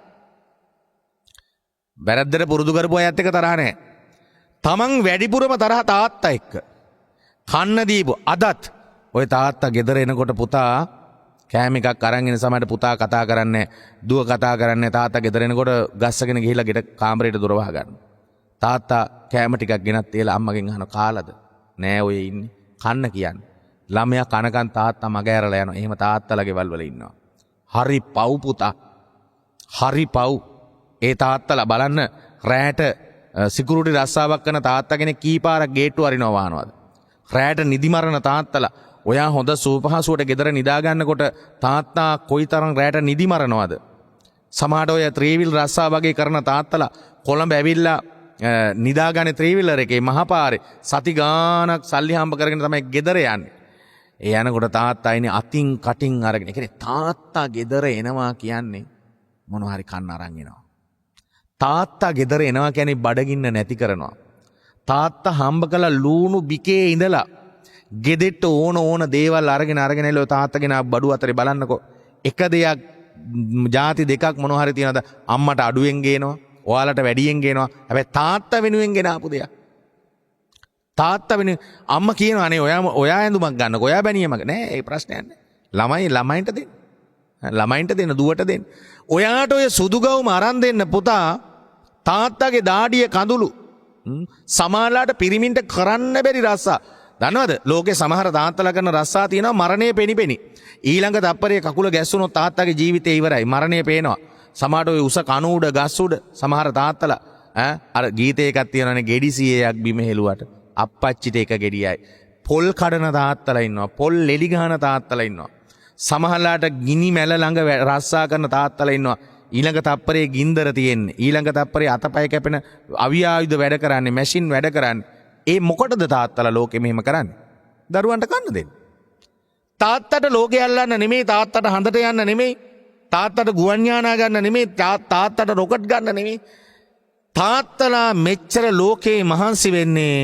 වැරද්දට පුරුදු කරපු අයත් එක්ක තරහ නැහැ. තමන් වැඩිපුරම තරහ තාත්තා එක්ක. කන්න දීපු අදත් ඔය තාත්තා ගෙදර එනකොට පුතා කෑම එකක් අරන් එන සමහරට පුතා කතා කරන්නේ, දුව කතා කරන්නේ. තාත්තා ගෙදර එනකොට ගස්සගෙන ගිහිල්ලා ගෙට කාමරේට දොර වහ ගන්නවා. තාත්තා කෑම ටිකක් ගෙනත් තියලා අම්මගෙන් අහනවා කාලාද? නෑ ඔය ඉන්නේ. කන්න කියන්නේ. ළමයා කනකන් තාත්තා මග ඇරලා යනවා. එහෙම තාත්තලා ගෙවල් වල ඉන්නවා. හරි පව් පුතා. හරි පව්. ඒ තාත්තලා බලන්න රැට සිකුරුටි රස්සාවක් කරන තාත්තා කෙනෙක් කීපාරක් ගේට්ටු අරිනවා වහනවාද? රැට නිදි මරන තාත්තලා ඔයා හොඳ සූපහසුවට ගෙදර නිදා ගන්නකොට තාත්තා කොයිතරම් රැට නිදි මරනවද? සමහර ඔය ත්‍රිවිල් රස්සා වගේ කරන තාත්තලා කොළඹ ඇවිල්ලා නිදාගන්නේ ත්‍රිවිලර් එකේ මහපාරේ සති ගාණක් සල්ලි හම්බ කරගෙන තමයි ගෙදර යන්නේ. ඒ යනකොට තාත්තා ඉන්නේ අතින් කටින් අරගෙන. ඒ කියන්නේ තාත්තා ගෙදර එනවා කියන්නේ මොනවා හරි කන්න අරන් එනවා. තාත්තා ගෙදර එනවා කියන්නේ බඩගින්න නැති කරනවා. තාත්තා හම්බ කළ ලූණු බිකේ ඉඳලා ගෙදෙට්ට ඕන දේවල් අරගෙන එළෝ තාත්තගෙන බඩු අතරේ බලන්නකෝ. එක දෙයක් ಜಾති දෙකක් මොනවා හරි තියනද අම්මට අඩුවෙන් ගේනවා, ඔයාලට වැඩියෙන් ගේනවා. හැබැයි තාත්තා වෙනුවෙන් ගෙන ආපු දෙයක්. තාත්තා වෙනුවෙන් අම්මා කියනවා අනේ ඔයා ඇඳුමක් ගන්නකෝ, ඔයා බැනියමක් නෑ. ඒ ප්‍රශ්නයක් නෑ. ළමයින්ට දෙන්න. ළමයින්ට දෙන්න, දුවට දෙන්න. ඔයාට ඔය සුදු ගවුම අරන් දෙන්න පුතා. තාත්තගේ දාඩිය කඳුළු සමහරලාට පිරිමින්ට කරන්න බැරි රස්සා. දන්නවද? ලෝකේ සමහර තාත්තලා කරන රස්සා තියෙනවා මරණය පෙනිපෙනි. ඊළඟ තප්පරේ කකුල ගැස්සුනොත් තාත්තගේ ජීවිතේ ඉවරයි. මරණය පේනවා. සමහරට ඔය උස කණු උඩ ගස් උඩ සමහර තාත්තලා අර ගීතයකක් තියෙනවානේ ගෙඩි 100ක් බිම හෙළුවට අප්පච්චිට එක ගෙඩියයි. පොල් කඩන තාත්තලා ඉන්නවා. පොල් ලෙලි ගහන තාත්තලා ඉන්නවා. සමහරලාට ගිනි මැල ළඟ රස්සා කරන තාත්තලා ඉන්නවා. ඊළඟ තප්පරේ ගින්දර තියෙන්නේ. ඊළඟ තප්පරේ අතපය කැපෙන අවි ආයුධ වැඩ කරන්නේ, මැෂින් වැඩ කරන්නේ. ඒ මොකටද තාත්තලා ලෝකෙ මෙහෙම කරන්නේ? දරුවන්ට කන්න දෙන්න. තාත්තට ලෝකෙ අල්ලන්න නෙමෙයි, තාත්තට හඳට යන්න නෙමෙයි, තාත්තට ගුවන් යානා ගන්න නෙමෙයි, තාත්තට රොකට් ගන්න නෙමෙයි. තාත්තලා මෙච්චර ලෝකේ මහන්සි වෙන්නේ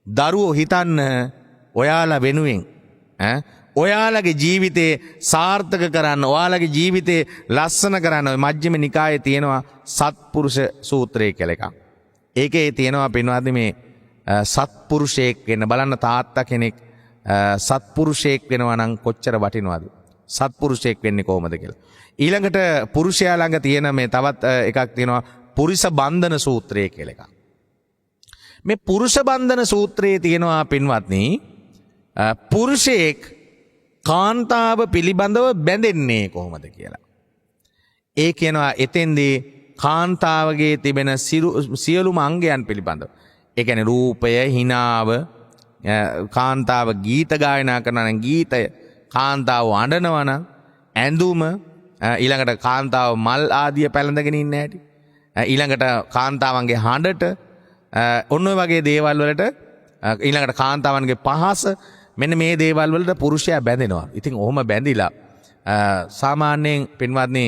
දරුවෝ හිතන්න ඔයාලා වෙනුවෙන්. ඔයාලගේ ජීවිතේ සාර්ථක කරන්න, ඔයාලගේ ජීවිතේ ලස්සන කරන්න. ඔය මජ්ක්‍ධිම නිකායේ තියෙනවා සත්පුරුෂ සූත්‍රය කියලා එකක්. ඒකේ තියෙනවා පින්වත්නි මේ සත්පුරුෂයෙක් වෙන්න බලන්න. තාත්තා කෙනෙක් සත්පුරුෂයෙක් වෙනවා නම් කොච්චර වටිනවද? සත්පුරුෂයෙක් වෙන්නේ කොහොමද කියලා. ඊළඟට පුරුෂයා ළඟ තියෙන මේ තවත් එකක් තියෙනවා පුරිස බන්ධන සූත්‍රය කියලා එකක්. මේ පුරුෂ බන්ධන සූත්‍රයේ තියෙනවා පින්වත්නි පුරුෂයෙක් කාන්තාව පිළිබඳව බැඳෙන්නේ කොහොමද කියලා. ඒ කියනවා එතෙන්දී කාන්තාවගේ තිබෙන සියලුම අංගයන් පිළිබඳව. ඒ කියන්නේ රූපය, හිනාව, කාන්තාව ගීත ගායනා කරනවා නම් ගීතය, කාන්තාව අඬනවා නම් ඇඳුම, ඊළඟට කාන්තාව මල් ආදිය පැලඳගෙන ඉන්න හැටි, ඊළඟට කාන්තාවන්ගේ හඬට, ඔන්න ඔය වගේ දේවල් වලට, ඊළඟට කාන්තාවන්ගේ පහස, මෙන්න මේ දේවල් වලට පුරුෂයා බැඳෙනවා. ඉතින් ඔහොම බැඳිලා සාමාන්‍යයෙන් පින්වත්නි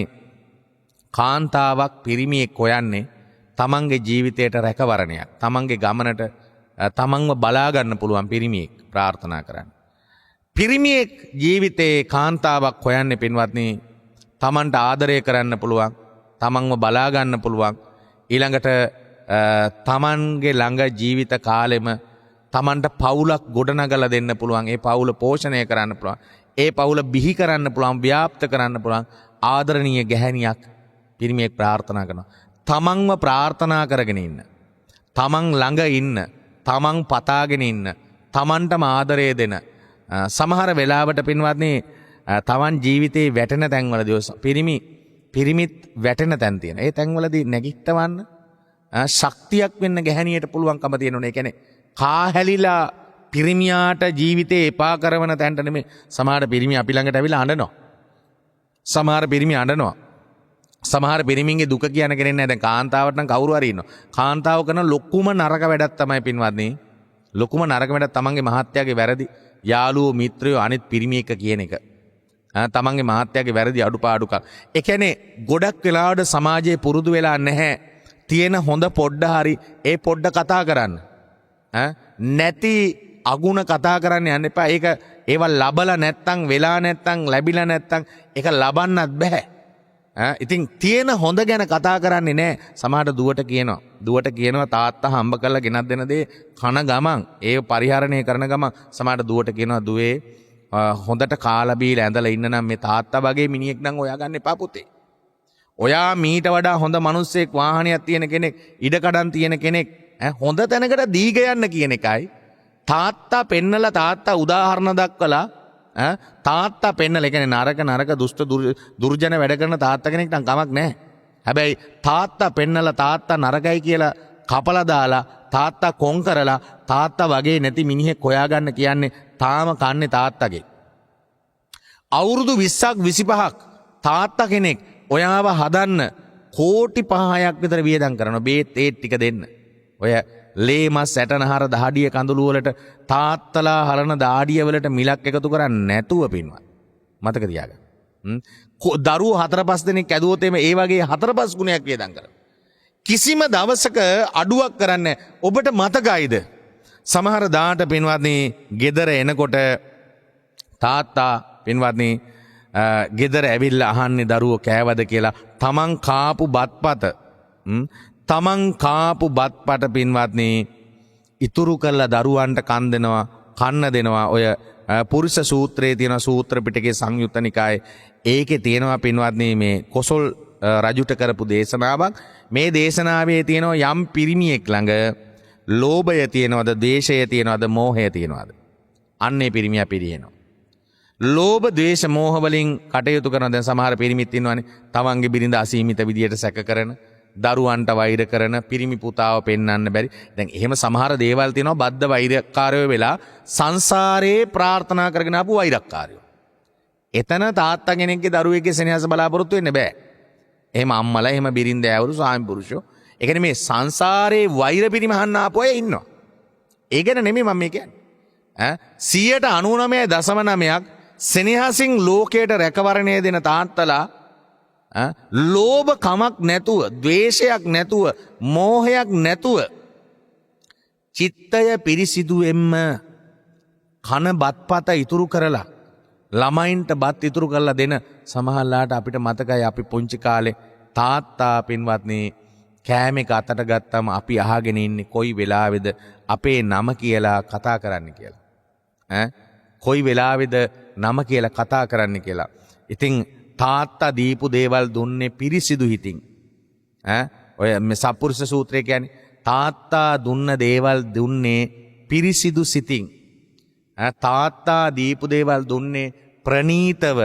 කාන්තාවක් පිරිමියෙක් හොයන්නේ තමන්ගේ ජීවිතයට රැකවරණයක්. තමන්ගේ ගමනට තමන්ව බලා ගන්න පුළුවන් පිරිමියෙක් ප්‍රාර්ථනා කරන්න. පිරිමියෙක් ජීවිතේ කාන්තාවක් හොයන්නේ පින්වත්නි තමන්ට ආදරය කරන්න පුළුවන්, තමන්ව බලා ගන්න පුළුවන්, ඊළඟට තමන්ගේ ළඟ ජීවිත කාලෙම තමන්ට පවුලක් ගොඩනගලා දෙන්න පුළුවන්, ඒ පවුල පෝෂණය කරන්න පුළුවන්, ඒ පවුල බිහි කරන්න පුළුවන්, ව්‍යාප්ත කරන්න පුළුවන් ආදරණීය ගැහැණියක් පිරිමියෙක් ප්‍රාර්ථනා කරනවා. තමන්ව ප්‍රාර්ථනා කරගෙන ඉන්න, තමන් ළඟ ඉන්න, තමන් පතාගෙන ඉන්න, තමන්ටම ආදරය දෙන. සමහර වෙලාවට පින්වත්නි තමන් ජීවිතේ වැටෙන තැන්වලදී පිරිමිත් වැටෙන තැන් තියෙන. ඒ තැන්වලදී නැගිටවන්න ශක්තියක් වෙන්න ගැහැණියට පුළුවන්කම තියෙනවා. ඒ කියන්නේ කාහැලිලා පිරිමියාට ජීවිතේ එපා කරන තැනට නෙමෙයි. සමහර පිරිමි අපි ළඟට ඇවිල්ලා අඬනවා. සමහර පිරිමි අඬනවා. සමහර පිරිමින්ගේ දුක කියන කෙනෙක් නැහැ. දැන් කාන්තාවට නම් කවුරු හරි ඉන්නවා. කාන්තාව කරන ලොකුම නරක වැඩක් තමයි පින්වත්නි. ලොකුම නරක වැඩක් තමන්ගේ මහත්තයාගේ වැරදි යාළුවෝ මිත්‍රයෝ අනිත් පිරිමි එක කියන එක. තමන්ගේ මහත්තයාගේ වැරදි අඩුපාඩුකම්. ඒ කියන්නේ ගොඩක් වෙලාවට සමාජයේ පුරුදු වෙලා නැහැ. තියෙන හොඳ පොඩ්ඩ හරි ඒ පොඩ්ඩ කතා කරන්න. නැති අගුණ කතා කරන්න යන්න එපා. ඒක ඒවා ලබලා නැත්තම්, වෙලා නැත්තම්, ලැබිලා නැත්තම් ඒක ලබන්නත් බෑ. ඉතින් තියෙන හොඳ ගැන කතා කරන්නේ නැහැ. සමහර දුවට කියනවා තාත්තා හම්බ කරලා ගෙනත් දෙන දේ කන ගමන්, ඒ පරිහරණය කරන ගමන් සමහර දුවට කියනවා දුවේ හොඳට කාලා බීලා ඇඳලා ඉන්න නම් මේ තාත්තා වගේ මිනිහෙක් නම් ඔයා ගන්න එපා පුතේ. ඔයා මීට වඩා හොඳ මිනිස්සෙක්, වාහනයක් තියෙන කෙනෙක්, ඉඩකඩම් තියෙන කෙනෙක්, හොඳ තැනකට දීග යන්න කියන එකයි තාත්තා පෙන්නලා, තාත්තා උදාහරණ දක්වලා, තාත්තා පෙන්නලා, කියන්නේ නරක දුෂ්ට දුර්ජන වැඩ කරන තාත්තා කෙනෙක් නම් කමක් නැහැ. හැබැයි තාත්තා පෙන්නලා තාත්තා නරකයි කියලා කපලා දාලා, තාත්තා කොන් කරලා තාත්තා වගේ නැති මිනිහෙක් හොයාගන්න කියන්නේ තාම කන්නේ තාත්තගේ. අවුරුදු 20ක් 25ක් තාත්තා කෙනෙක් ඔයාව හදන්න කෝටි 5ක් විතර වියදම් කරනවා. බේත් ඒ ටික දෙන්න. ඔය ලේමස් ඇටනහර දහඩිය කඳුළු වලට තාත්තලා හලන දාඩිය වලට මිලක් එකතු කරන්නේ නැතුව පින්වත්. මතක තියාගන්න. දරුවෝ 4-5 දෙනෙක් ඇදුවොත් ඒ වගේ 4-5 ගුණයක් වියදම් කරනවා. කිසිම දවසක අඩුවක් කරන්නේ. ඔබට මතකයිද? සමහර දාට පින්වත්නි ගෙදර එනකොට තාත්තා පින්වත්නි ගෙදර ඇවිල්ලා අහන්නේ දරුවෝ කෑවද කියලා. තමන් කාපු බත්පට පින්වත්නි ඉතුරු කරලා දරුවන්ට කන්න දෙනවා. ඔය පුරුෂ සූත්‍රයේ තියෙන සූත්‍ර පිටකයේ සංයුත්ත නිකායේ ඒකේ තියෙනවා පින්වත්නි මේ කොසල් රජුට කරපු දේශනාවක්. මේ දේශනාවේ තියෙනවා යම් පිරිමියෙක් ළඟ ලෝභය තියෙනවද, ද්වේෂය තියෙනවද, මෝහය තියෙනවද? අන්නේ පිරිමියා පිරිහෙනවා. ලෝභ, ද්වේෂ, මෝහ වලින් කටයුතු කරන දැන් සමහර පිරිමිත් ඉන්නවනේ. තමන්ගේ බිරිඳ අසීමිත විදියට සැක කරන, දරුවන්ට වෛර කරන, පිරිමි පුතාව පෙන්වන්න බැරි. දැන් එහෙම සමහර දේවල් තියෙනවා බද්ධ වෛරකාරයෝ වෙලා සංසාරේ ප්‍රාර්ථනා කරගෙන ආපු වෛරක්කාරයෝ. එතන තාත්තා කෙනෙක්ගේ දරුවෙක්ගේ සෙනෙහස බලාපොරොත්තු වෙන්න බෑ. එහෙම අම්මලා, එහෙම බිරිඳ ඇවරු, ස්වාමි පුරුෂෝ. ඒ කියන්නේ මේ සංසාරේ වෛර පිරිමහන්න ආපු අය ඉන්නවා. ඒ ගැන නෙමෙයි මම මේ කියන්නේ. 99.9% සෙනෙහසින් ලෝකයට රැකවරණය දෙන තාත්තලා ලෝභ කමක් නැතුව, ද්වේෂයක් නැතුව, මෝහයක් නැතුව චිත්තය පිරිසිදුවෙන්ම කන බත්පත ඉතුරු කරලා, ළමයින්ට බත් ඉතුරු කරලා දෙන සමහරලාට අපිට මතකයි අපි පුංචි කාලේ තාත්තා පින්වත්නි කෑම එක අතට ගත්තම අපි අහගෙන ඉන්නේ කොයි වෙලාවේද අපේ නම කියලා කතා කරන්න කියලා. කොයි වෙලාවේද නම කියලා කතා කරන්න කියලා. ඉතින් තාත්තා දීපු දේවල් දුන්නේ පිරිසිදු හිතින්. ඔය මේ සප්පුරුෂ සූත්‍රය කියන්නේ තාත්තා දුන්න දේවල් දුන්නේ පිරිසිදු සිතින්. තාත්තා දීපු දේවල් දුන්නේ ප්‍රණීතව.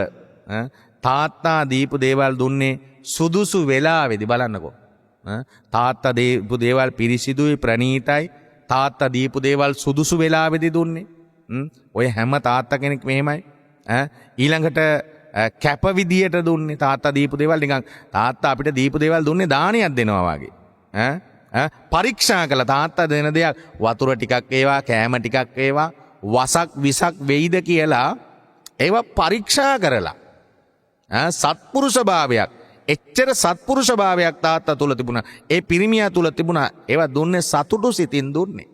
තාත්තා දීපු දේවල් දුන්නේ සුදුසු වෙලාවේදී. බලන්නකෝ. තාත්තා දීපු දේවල් පිරිසිදුයි, ප්‍රණීතයි. තාත්තා දීපු දේවල් සුදුසු වෙලාවේදී දුන්නේ. ඔය හැම තාත්තා කෙනෙක් මෙහෙමයි. ඊළඟට කැප විදියට දුන්නේ තාත්තා දීපු දේවල් නිකන් තාත්තා අපිට දීපු දේවල් දුන්නේ දානයක් දෙනවා වගේ. පරීක්ෂා කළා තාත්තා දෙන දේක් වතුර ටිකක් ඒවා, කෑම ටිකක් ඒවා, වසක් විසක් වෙයිද කියලා ඒවා පරීක්ෂා කරලා සත්පුරුෂ භාවයක්, එච්චර සත්පුරුෂ භාවයක් තාත්තා තුල තිබුණා. ඒ පිරිමියා තුල තිබුණා. ඒවා දුන්නේ සතුටු සිතින් දුන්නේ.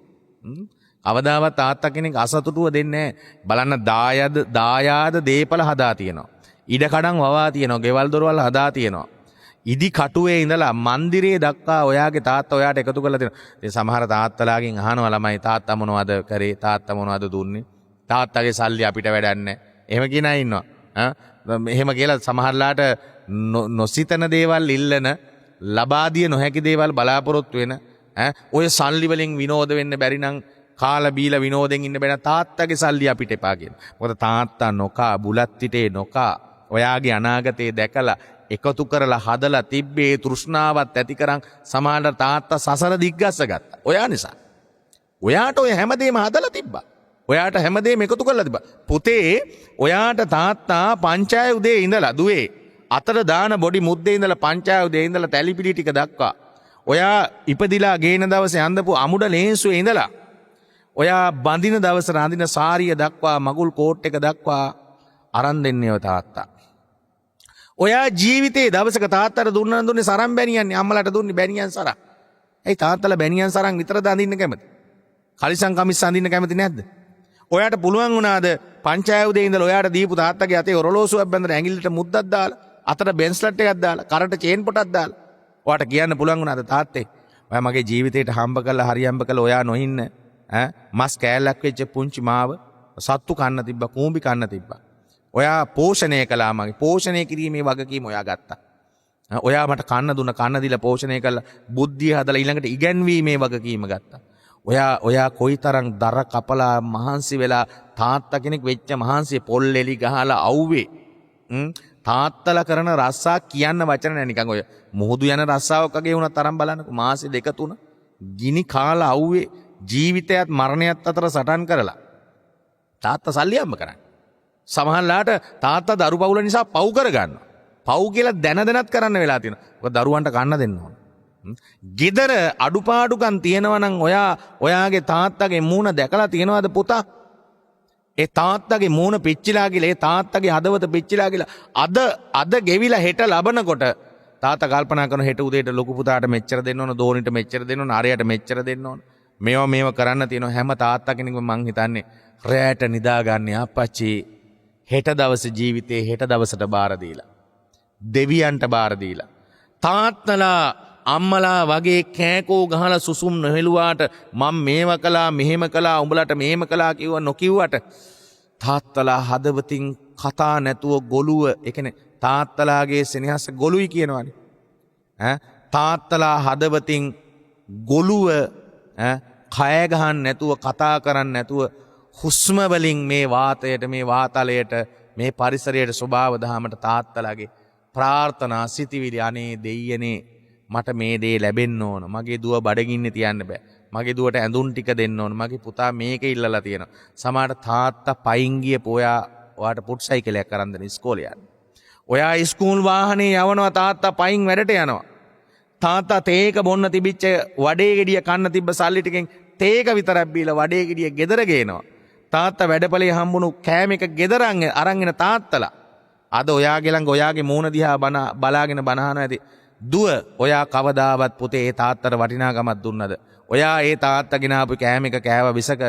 අවදාවත් තාත්තා කෙනෙක් අසතුටුව දෙන්නේ නැහැ. බලන්න දායාද දේපල හදා තියෙනවා. ඉඩකඩම් වවා තියෙනවා. ගෙවල් දොරවල් හදා තියෙනවා. ඉදි කටුවේ ඉඳලා මන්දිරයේ දක්වා ඔයාගේ තාත්තා ඔයාට එකතු කරලා තියෙනවා. ඉතින් සමහර තාත්තලාගෙන් අහනවා ළමයි තාත්තා මොනවද කරේ? තාත්තා මොනවද දුන්නේ? තාත්තගේ සල්ලි අපිට වැඩක් නැහැ. එහෙම කියන අය ඉන්නවා. එහෙම කියලා සමහරලාට නොසිතන දේවල් ඉල්ලන, ලබා දිය නොහැකි දේවල් බලාපොරොත්තු වෙන, ඔය සල්ලි වලින් විනෝද වෙන්න බැරි නම් කාලා බීලා විනෝදෙන් ඉන්න බෑ. තාත්තගේ සල්ලි අපිට එපා කියන. මොකද තාත්තා නොකා, බුලත් පිටේ නොකා, ඔයාගේ අනාගතේ දැකලා එකතු කරලා හදලා තිබ්බේ තෘෂ්ණාවත් ඇති කරන් සමාන තාත්තා සසර දිග්ගස්ස ගත්තා. ඔයා නිසා. ඔයාට ඔය හැමදේම හදලා තිබ්බා. ඔයාට හැමදේම එකතු කරලා තිබ්බා. පුතේ, ඔයාට තාත්තා පංචාය උදේ ඉඳලා දුවේ අතර දාන බොඩි මුද්දේ ඉඳලා පංචාය උදේ ඉඳලා තැලිපිලි ටික දක්වා, ඔයා ඉපදිලා ගේන දවසේ අඳපු අමුඩ ලේන්සුවේ ඉඳලා ඔයා බඳින දවස රඳින සාරිය දක්වා, මගුල් කෝට් එක දක්වා අරන් දෙන්නේ ඔය තාත්තා. ඔයා ජීවිතේ දවසක තාත්තට දුන්නේ සරම් බැනියන්නේ, අම්මලාට දුන්නේ බැනියන් සරම්. ඇයි තාත්තලා බැනියන් සරම් විතරද අඳින්න කැමති? කලිසම් කමිස් අඳින්න කැමති නැද්ද? ඔයාට පුළුවන් වුණාද පංචාය උදේ ඉඳලා ඔයාට දීපු තාත්තගේ අතේ ඔරලෝසුවක් බැඳලා ඇඟිල්ලට මුද්දක් දාලා, අතට බෙන්ස්ලට් එකක් දාලා, කරට චේන් පොටක් දාලා ඔයාට කියන්න පුළුවන් වුණාද තාත්තේ ඔයා මගේ ජීවිතේට හම්බ කළා, හරි හම්බ කළා, ඔයා නොඉන්න මස් කෑල්ලක් වෙච්ච පුංචි මාව සත්තු කන්න තිබ්බා, කූඹි කන්න තිබ්බා. ඔයා පෝෂණය කළා, මගේ පෝෂණය කිරීමේ වගකීම ඔයා ගත්තා. ඔයා මට කන්න දුන්න, කන්න දීලා පෝෂණය කළා, බුද්ධිය හදලා ඊළඟට ඉගැන්වීමේ වගකීම ගත්තා. ඔයා කොයිතරම් දර කපලා මහන්සි වෙලා තාත්තා කෙනෙක් වෙච්ච මහන්සිය පොල් එලි ගහලා අවුවේ. තාත්තලා කරන රස්සා කියන්න වචන නැහැ. නිකන් ඔය මුහුදු යන රස්සාවක් වගේ වුණා තරම් බලන්නකො. මාසෙ 2-3 ගිනි කාලා අවුවේ. ජීවිතයත් මරණයත් අතර සටන් කරලා තාත්තා සල්ලි හම්බ කරන්නේ. සමහරලාට තාත්තා දරු පවුල නිසා පව් කරගන්නවා. පව් කියලා දැනදැනත් කරන්න වෙලා තියෙනවා. මොකද දරුවන්ට කන්න දෙන්න ඕන. ගෙදර අඩුපාඩුකම් තියෙනවා නම් ඔයාගේ තාත්තගේ මූණ දැකලා තියෙනවද පුතා? ඒ තාත්තගේ මූණ පිච්චිලා කියලා, ඒ තාත්තගේ හදවත පිච්චිලා කියලා අද ගෙවිලා හෙට ලබනකොට තාත්තා කල්පනා කරන හෙට උදේට ලොකු පුතාට මෙච්චර දෙන්න ඕන, දෝනිට මෙච්චර දෙන්න ඕන, අරයට මෙච්චර දෙන්න ඕන. මේව කරන්න තියෙනවා. හැම තාත්තා කෙනෙක්ම මං හිතන්නේ රැයට නිදාගන්නේ අප්පච්චි හෙට දවසේ ජීවිතේ හෙට දවසට බාර දීලා, දෙවියන්ට බාර දීලා. තාත්තලා අම්මලා වගේ කෑකෝ ගහලා සුසුම් නොහෙළුවාට මම මේව කළා මෙහෙම කළා උඹලට මෙහෙම කළා කිව්වා නොකිව්වට තාත්තලා හදවතින් කතා නැතුව ගොළුව, ඒ කියන්නේ තාත්තලාගේ සෙනෙහස ගොළුයි කියනවානේ. තාත්තලා හදවතින් ගොළුව කය ගහන්න නැතුව කතා කරන්න නැතුව හුස්ම වලින් මේ වාතයට මේ වාතලයට මේ පරිසරයට ස්වභාව දහමට තාත්තලාගේ ප්‍රාර්ථනා සිතිවිලි අනේ දෙයියනේ මට මේ දේ ලැබෙන්න ඕන මගේ දුව බඩගින්නේ තියන්න බෑ මගේ දුවට ඇඳුම් ටික දෙන්න ඕන මගේ පුතා මේක ඉල්ලලා තියෙනවා සමහර තාත්තා පයින් ගියපු ඔයාට පුට් සයිකලයක් අරන් දෙන ඉස්කෝලේ යන්න ඔයා ඉස්කෝල් වාහනේ යවනවා තාත්තා පයින් වැඩට යනවා තාත්තා තේක බොන්න තිබිච්ච වඩේ ගෙඩිය කන්න තිබ්බ සල්ලි ටිකෙන් තේක විතරක් බීලා වඩේ ගෙඩිය ගෙදර ගේනවා තාත්තා වැඩපලේ හම්බුණු කෑම එක ගෙදර අරන් එන තාත්තලා අද ඔයාගේ ළඟ ඔයාගේ මූණ දිහා බලාගෙන බනහනවා ඇති දුව ඔයා කවදාවත් පුතේ ඒ තාත්තට වටිනාකමක් දුන්නද ඔයා ඒ තාත්තා ගෙනාපු කෑම එක කෑව විසක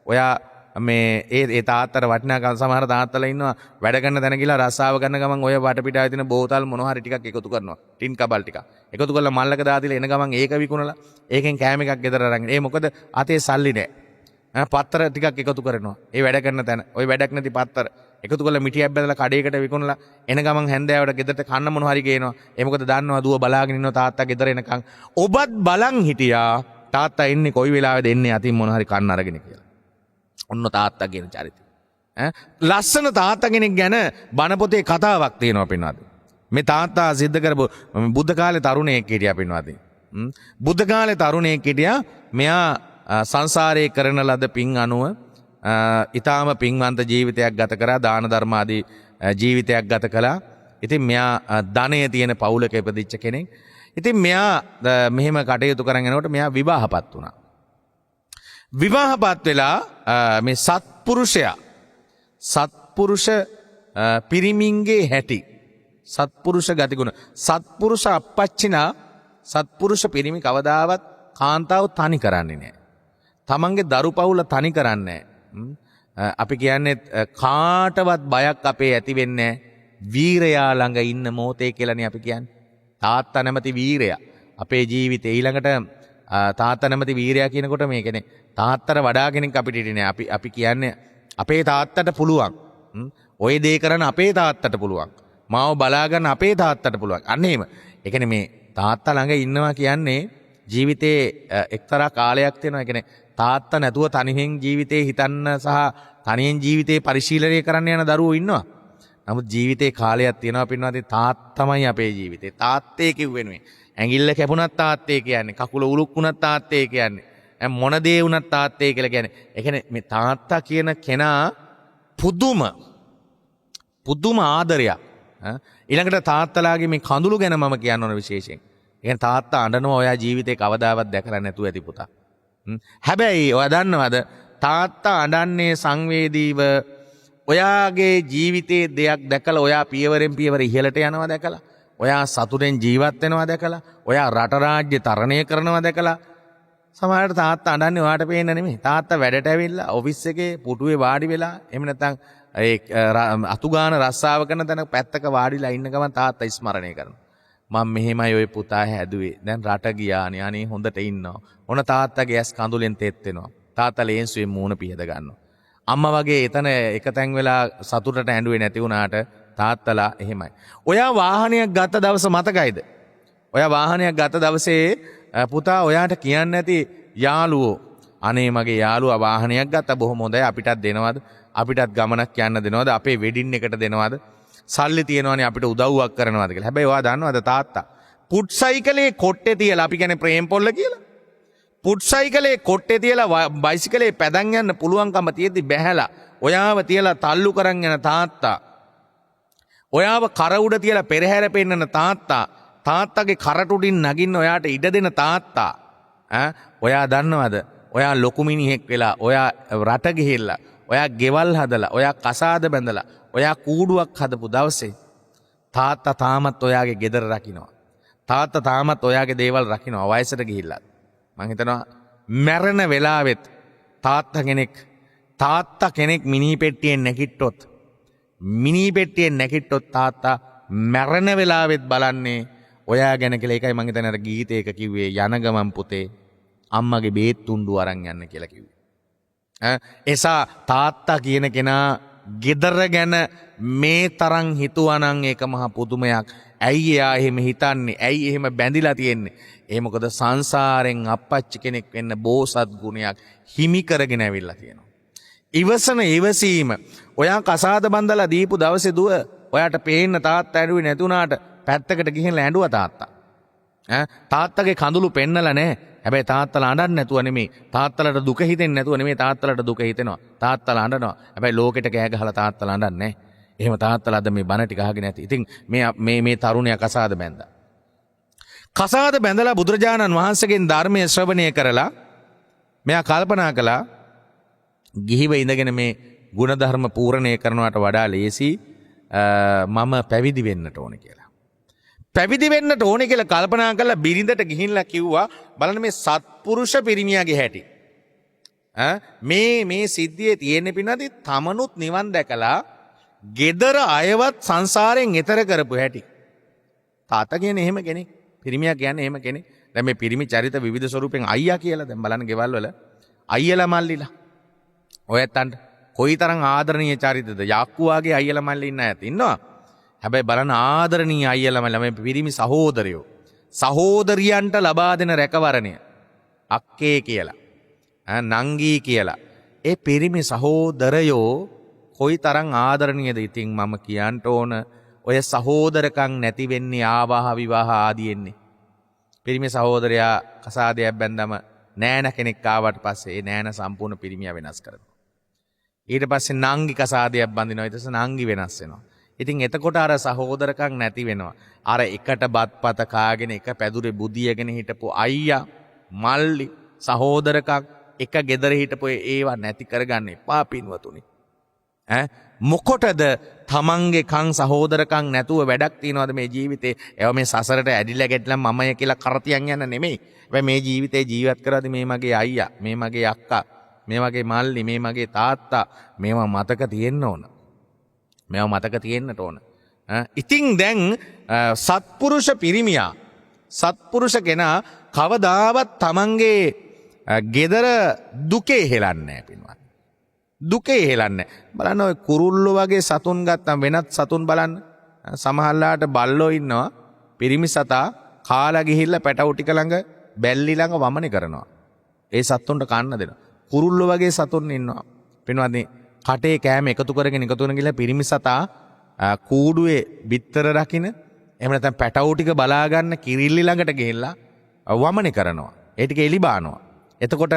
ඔයා මේ ඒ තාත්තට වටිනාකම් සමහර තාත්තලා ඉන්නවා වැඩ කරන තැන ගිහලා රස්සාව කරන ගමන් ඔය වටපිටාවේ තියෙන බෝතල් මොන හරි ටිකක් එකතු කරනවා ටින් කබල් ටිකක් එකතු කරලා මල්ලක දාතිලා එන ගමන් ඒක විකුණලා ඒකෙන් කෑම එකක් ගෙදර අරගෙන ඒ මොකද අතේ සල්ලි නැහැ පත්තර ටිකක් එකතු කරනවා ඒ වැඩ කරන තැන ඔය වැඩක් නැති පත්තර එකතු කරලා මිටියක් බැදලා කඩේකට විකුණලා එන ගමන් හැන්දෑවට ගෙදරට කන්න මොන හරි ගේනවා ඒ මොකද දන්නවා දුව බලාගෙන ඉන්නවා තාත්තා ගෙදර එනකන් ඔබත් බලන් හිටියා තාත්තා එන්නේ කොයි වෙලාවෙද එන්නේ අතින් මොන හරි කන්න අරගෙන කියලා ඔන්න තාත්තා කියන චරිතය ලස්සන තාත්තා කෙනෙක් ගැන බණ පොතේ කතාවක් තියෙනවා පින්වත්නි මේ තාත්තා සිද්ධ කරපු බුද්ධ කාලේ තරුණයෙක් හිටියා පින්වත්නි බුද්ධ කාලේ තරුණයෙක් හිටියා මෙයා සංසාරයේ කරන ලද පින් අනුව ඊටාම පින්වන්ත ජීවිතයක් ගත කරා දාන ධර්ම ආදී ජීවිතයක් ගත කළා. ඉතින් මෙයා ධනය තියෙන පවුලක ඉපදිච්ච කෙනෙක්. ඉතින් මෙයා මෙහෙම කටයුතු කරගෙන යනකොට මෙයා විවාහපත් වුණා. විවාහපත් වෙලා මේ සත්පුරුෂ පිරිමින්ගේ හැටි සත්පුරුෂ ගතිගුණ සත්පුරුෂ අපච්චිනා සත්පුරුෂ පිරිමි කවදාවත් කාන්තාව තනි කරන්නේ නැහැ. තමන්ගේ දරු පවුල තනි කරන්නේ නැහැ. අපි කියන්නේ කාටවත් බයක් අපේ ඇති වෙන්නේ වීරයා ළඟ ඉන්න මොහොතේ කියලානේ අපි කියන්නේ. තාත්තා නැමැති වීරයා අපේ ජීවිතේ ඊළඟට තාත්තා නැමැති වීරයා කියනකොට මේ කියන්නේ තාත්තට වඩා කෙනෙක් අපිට ඉන්නේ නැහැ. අපි කියන්නේ අපේ තාත්තට පුළුවන්. ওই දේ කරන්න අපේ තාත්තට පුළුවන්. මාව බලා ගන්න අපේ තාත්තට පුළුවන්. අන්න එහෙම. ඒ කියන්නේ මේ තාත්තා ළඟ ඉන්නවා කියන්නේ ජීවිතේ එක්තරා කාලයක් තියෙනවා. ඒ කියන්නේ තාත්තා නැතුව තනියෙන් ජීවිතේ හිතන්න සහ තනියෙන් ජීවිතේ පරිශීලනය කරන්න යන දරුවෝ ඉන්නවා. නමුත් ජීවිතේ කාලයක් තියෙනවා පින්වත්නි තාත්තමයි අපේ ජීවිතේ. තාත්තේ කිව්වෙනුයි. ඇඟිල්ල කැපුණත් තාත්තේ කියන්නේ. කකුල උලුක් වුණත් තාත්තේ කියන්නේ. මොන දේ වුණත් තාත්තේ කියලා කියන්නේ. ඒ කියන්නේ මේ තාත්තා කියන කෙනා පුදුම ආදරයක්. ඊළඟට තාත්තලාගේ මේ කඳුළු ගැන මම කියන්න ඕන විශේෂයෙන්. ඒ කියන්නේ තාත්තා අඬනවා ඔයා ජීවිතේ කවදාවත් දැකලා නැතුව ඇති පුතා. හැබැයි ඔයා දන්නවද තාත්තා අඬන්නේ සංවේදීව ඔයාගේ ජීවිතේ දෙයක් දැකලා ඔයා පියවරෙන් පියවර ඉහළට යනවා දැකලා ඔයා සතුටෙන් ජීවත් වෙනවා දැකලා ඔයා රට රාජ්‍ය තරණය කරනවා දැකලා සමහරවිට තාත්තා අඬන්නේ ඔයාට පේන්න නෙමෙයි තාත්තා වැඩට ඇවිල්ලා ඔෆිස් එකේ පුටුවේ වාඩි වෙලා එහෙම නැත්නම් ඒ අතුගාන රස්සාව කරන තැන පැත්තක වාඩිලා ඉන්න ගමන් තාත්තා ස්මරණය කරනවා මම මෙහෙමයි ওই පුතා හැදුවේ දැන් රට ගියානේ අනේ හොඳට ඉන්නවා ඔන තාත්තගේ ඇස් කඳුලෙන් තෙත් වෙනවා තාත්තා ලේන්සුවෙන් මූණ පිහද ගන්නවා අම්මා වගේ එතන එකතෙන් වෙලා සතුටට ඇඬුවේ නැති වුණාට තාත්තලා එහෙමයි ඔයා වාහනයක් ගත්ත දවස මතකයිද ඔයා වාහනයක් ගත්ත දවසේ පුතා ඔයාට කියන්න නැති යාළුවෝ අනේ මගේ යාළුවා වාහනයක් ගත්තා බොහොම හොඳයි අපිටත් දෙනවද අපිටත් ගමනක් යන්න දෙනවද අපේ වෙඩින් එකට දෙනවද සල්ලි තියෙනවනේ අපිට උදව්වක් කරනවද කියලා. හැබැයි ඔයා දන්නවද තාත්තා පුට් සයිකලේ කොට්ටේ තියලා අපි කියන්නේ ප්‍රේම් පොල්ල කියලා. පුට් සයිකලේ කොට්ටේ තියලා බයිසිකලේ පැදන් යන්න පුළුවන්කම තියෙද්දි බැහැලා ඔයාව තියලා තල්ලු කරන් යන තාත්තා. ඔයාව කර උඩ තියලා පෙරහැර පෙන්නන තාත්තා. තාත්තගේ කරට උඩින් නගින්න ඔයාට ඉඩ දෙන තාත්තා. ඔයා දන්නවද ඔයා ලොකු මිනිහෙක් වෙලා ඔයා රට ගිහිල්ලා ඔයා ගෙවල් හදලා ඔයා කසාද බැඳලා ඔයා කූඩුවක් හදපු දවසේ තාත්තා තාමත් ඔයාගේ ගෙදර රකින්නවා. තාත්තා තාමත් ඔයාගේ දේවල් රකින්නවා වයසට ගිහිල්ලා. මං හිතනවා මැරෙන වෙලාවෙත් තාත්තා කෙනෙක් මිනි පෙට්ටියෙන් නැගිට්ටොත් තාත්තා මැරෙන වෙලාවෙත් බලන්නේ ඔයා ගැන කියලා. ඒකයි මං හිතන්නේ අර ගීතයක කිව්වේ යන ගමන් පුතේ අම්මගේ බේත් තුණ්ඩුව අරන් යන්න කියලා කිව්වේ. එසා තාත්තා කියන කෙනා ගෙදර ගැන මේ තරම් හිතුවනම් ඒක මහා පුදුමයක්. ඇයි එයා එහෙම හිතන්නේ? ඇයි එහෙම බැඳිලා තියෙන්නේ? ඒ මොකද සංසාරෙන් අපච්චි කෙනෙක් වෙන්න බෝසත් ගුණයක් හිමි කරගෙන ඇවිල්ලා තියෙනවා. ඉවසන ඉවසීම. ඔයා කසාද බඳලා දීපු දවසේ දුව ඔයාට පේන්න තාත්තා ඇඬුවේ නැතුණාට පැත්තකට ගිහින් ඇඬුවා තාත්තා. තාත්තගේ කඳුළු පෙන්නලා නැහැ. හැබැයි තාත්තලා අඬන්නේ නැතුව නෙමෙයි. තාත්තලට දුක හිතෙන්නේ නැතුව නෙමෙයි තාත්තලට දුක හිතෙනවා. තාත්තලා අඬනවා. හැබැයි ලෝකෙට කෑ ගහලා තාත්තලා අඬන්නේ නැහැ. එහෙම තාත්තලා අද මේ බණ ටික අහගෙන නැති. ඉතින් මේ තරුණයා කසාද බැඳා. කසාද බැඳලා බුදුරජාණන් වහන්සේගෙන් ධර්මයේ ශ්‍රවණය කරලා මෙයා කල්පනා කළා ගිහිව ඉඳගෙන මේ ಗುಣධර්ම පූර්ණණය කරනවට වඩා ලේසි මම පැවිදි වෙන්නට ඕනේ කියලා. පැවිදි වෙන්නට ඕනේ කියලා කල්පනා කරලා බිරිඳට ගිහිල්ලා කිව්වා බලන්න මේ සත්පුරුෂ පිරිමියාගේ හැටි. මේ සිද්ධියේ තියෙන පින්නදී තමනුත් නිවන් දැකලා gedara අයවත් සංසාරයෙන් එතර කරපු හැටි. තාත්තා කියන්නේ එහෙම කෙනෙක්. පිරිමියා කියන්නේ එහෙම කෙනෙක්. දැන් මේ පිරිමි චරිත විවිධ ස්වරූපෙන් අයියා කියලා දැන් බලන්න ගෙවල් වල අයියලා මල්ලිලා. ඔයත්තන්ට කොයිතරම් ආදරණීය චරිතද යාක්කුවාගේ අයියලා මල්ලි ඉන්න අයත් ඉන්නවා. හැබැයි බලන්න ආදරණීය අයියලා මල්ලි මේ පිරිමි සහෝදරයෝ සහෝදරියන්ට ලබා දෙන රැකවරණය අක්කේ කියලා නංගී කියලා ඒ පිරිමි සහෝදරයෝ කොයිතරම් ආදරණීයද. ඉතින් මම කියන්න ඕන ඔය සහෝදරකම් නැති වෙන්නේ ආවාහ විවාහ ආදීන්නේ. පිරිමි සහෝදරයා කසාදයක් බැන්දම නෑන කෙනෙක් ආවට පස්සේ ඒ නෑන සම්පූර්ණ පිරිමියා වෙනස් කරනවා. ඊට පස්සේ නංගි කසාදයක් බඳිනවා. ඊට පස්සේ නංගි වෙනස් වෙනවා. ඉතින් එතකොට අර සහෝදරකම් නැති වෙනවා. අර එකට බත්පත කාගෙන එක පැදුරේ බුදියගෙන හිටපු අයියා මල්ලි සහෝදරකම් එක ගෙදර හිටපු ඒවා නැති කරගන්න එපා පින්වතුනි. මොකොටද තමන්ගේ කන් සහෝදරකම් නැතුව වැඩක් තියනවද මේ ජීවිතේ? ඒව මේ සසරට ඇදිලා ගැටලා මමය කියලා කරතියන් යන නෙමෙයි. හැබැයි මේ ජීවිතේ ජීවත් කරද්දි මේ මගේ අයියා, මේ මගේ අක්කා, මේ මගේ මල්ලි, මේ මගේ තාත්තා මේවා මතක තියෙන්න ඕන. මේවා මතක තියෙන්නට ඕන. ඉතින් දැන් සත්පුරුෂ පිරිමියා සත්පුරුෂ කෙනා කවදාවත් තමන්ගේ ගෙදර දුකේ හෙලන්නේ නැහැ පින්වත්. දුකේ හෙලන්නේ. බලන්න ඔය කුරුල්ලෝ වගේ සතුන් ගත්තම වෙනත් සතුන් බලන්න. සමහරලාට බල්ලෝ ඉන්නවා පිරිමි සතා කාලා ගිහිල්ලා පැටවු ටික ළඟ බැල්ලි ළඟ වමනේ කරනවා. ඒ සතුන්ට කන්න දෙනවා. කුරුල්ලෝ වගේ සතුන් ඉන්නවා. පින්වත්නි කටේ කෑම එකතු කරගෙන ගිහලා පිරිමි සතා කූඩුවේ බිත්තර රකින්න එහෙම නැත්නම් පැටවු ටික බලා ගන්න කිරිල්ලි ළඟට ගිහිල්ලා වමනේ කරනවා. ඒ ටික එලි බානවා. එතකොට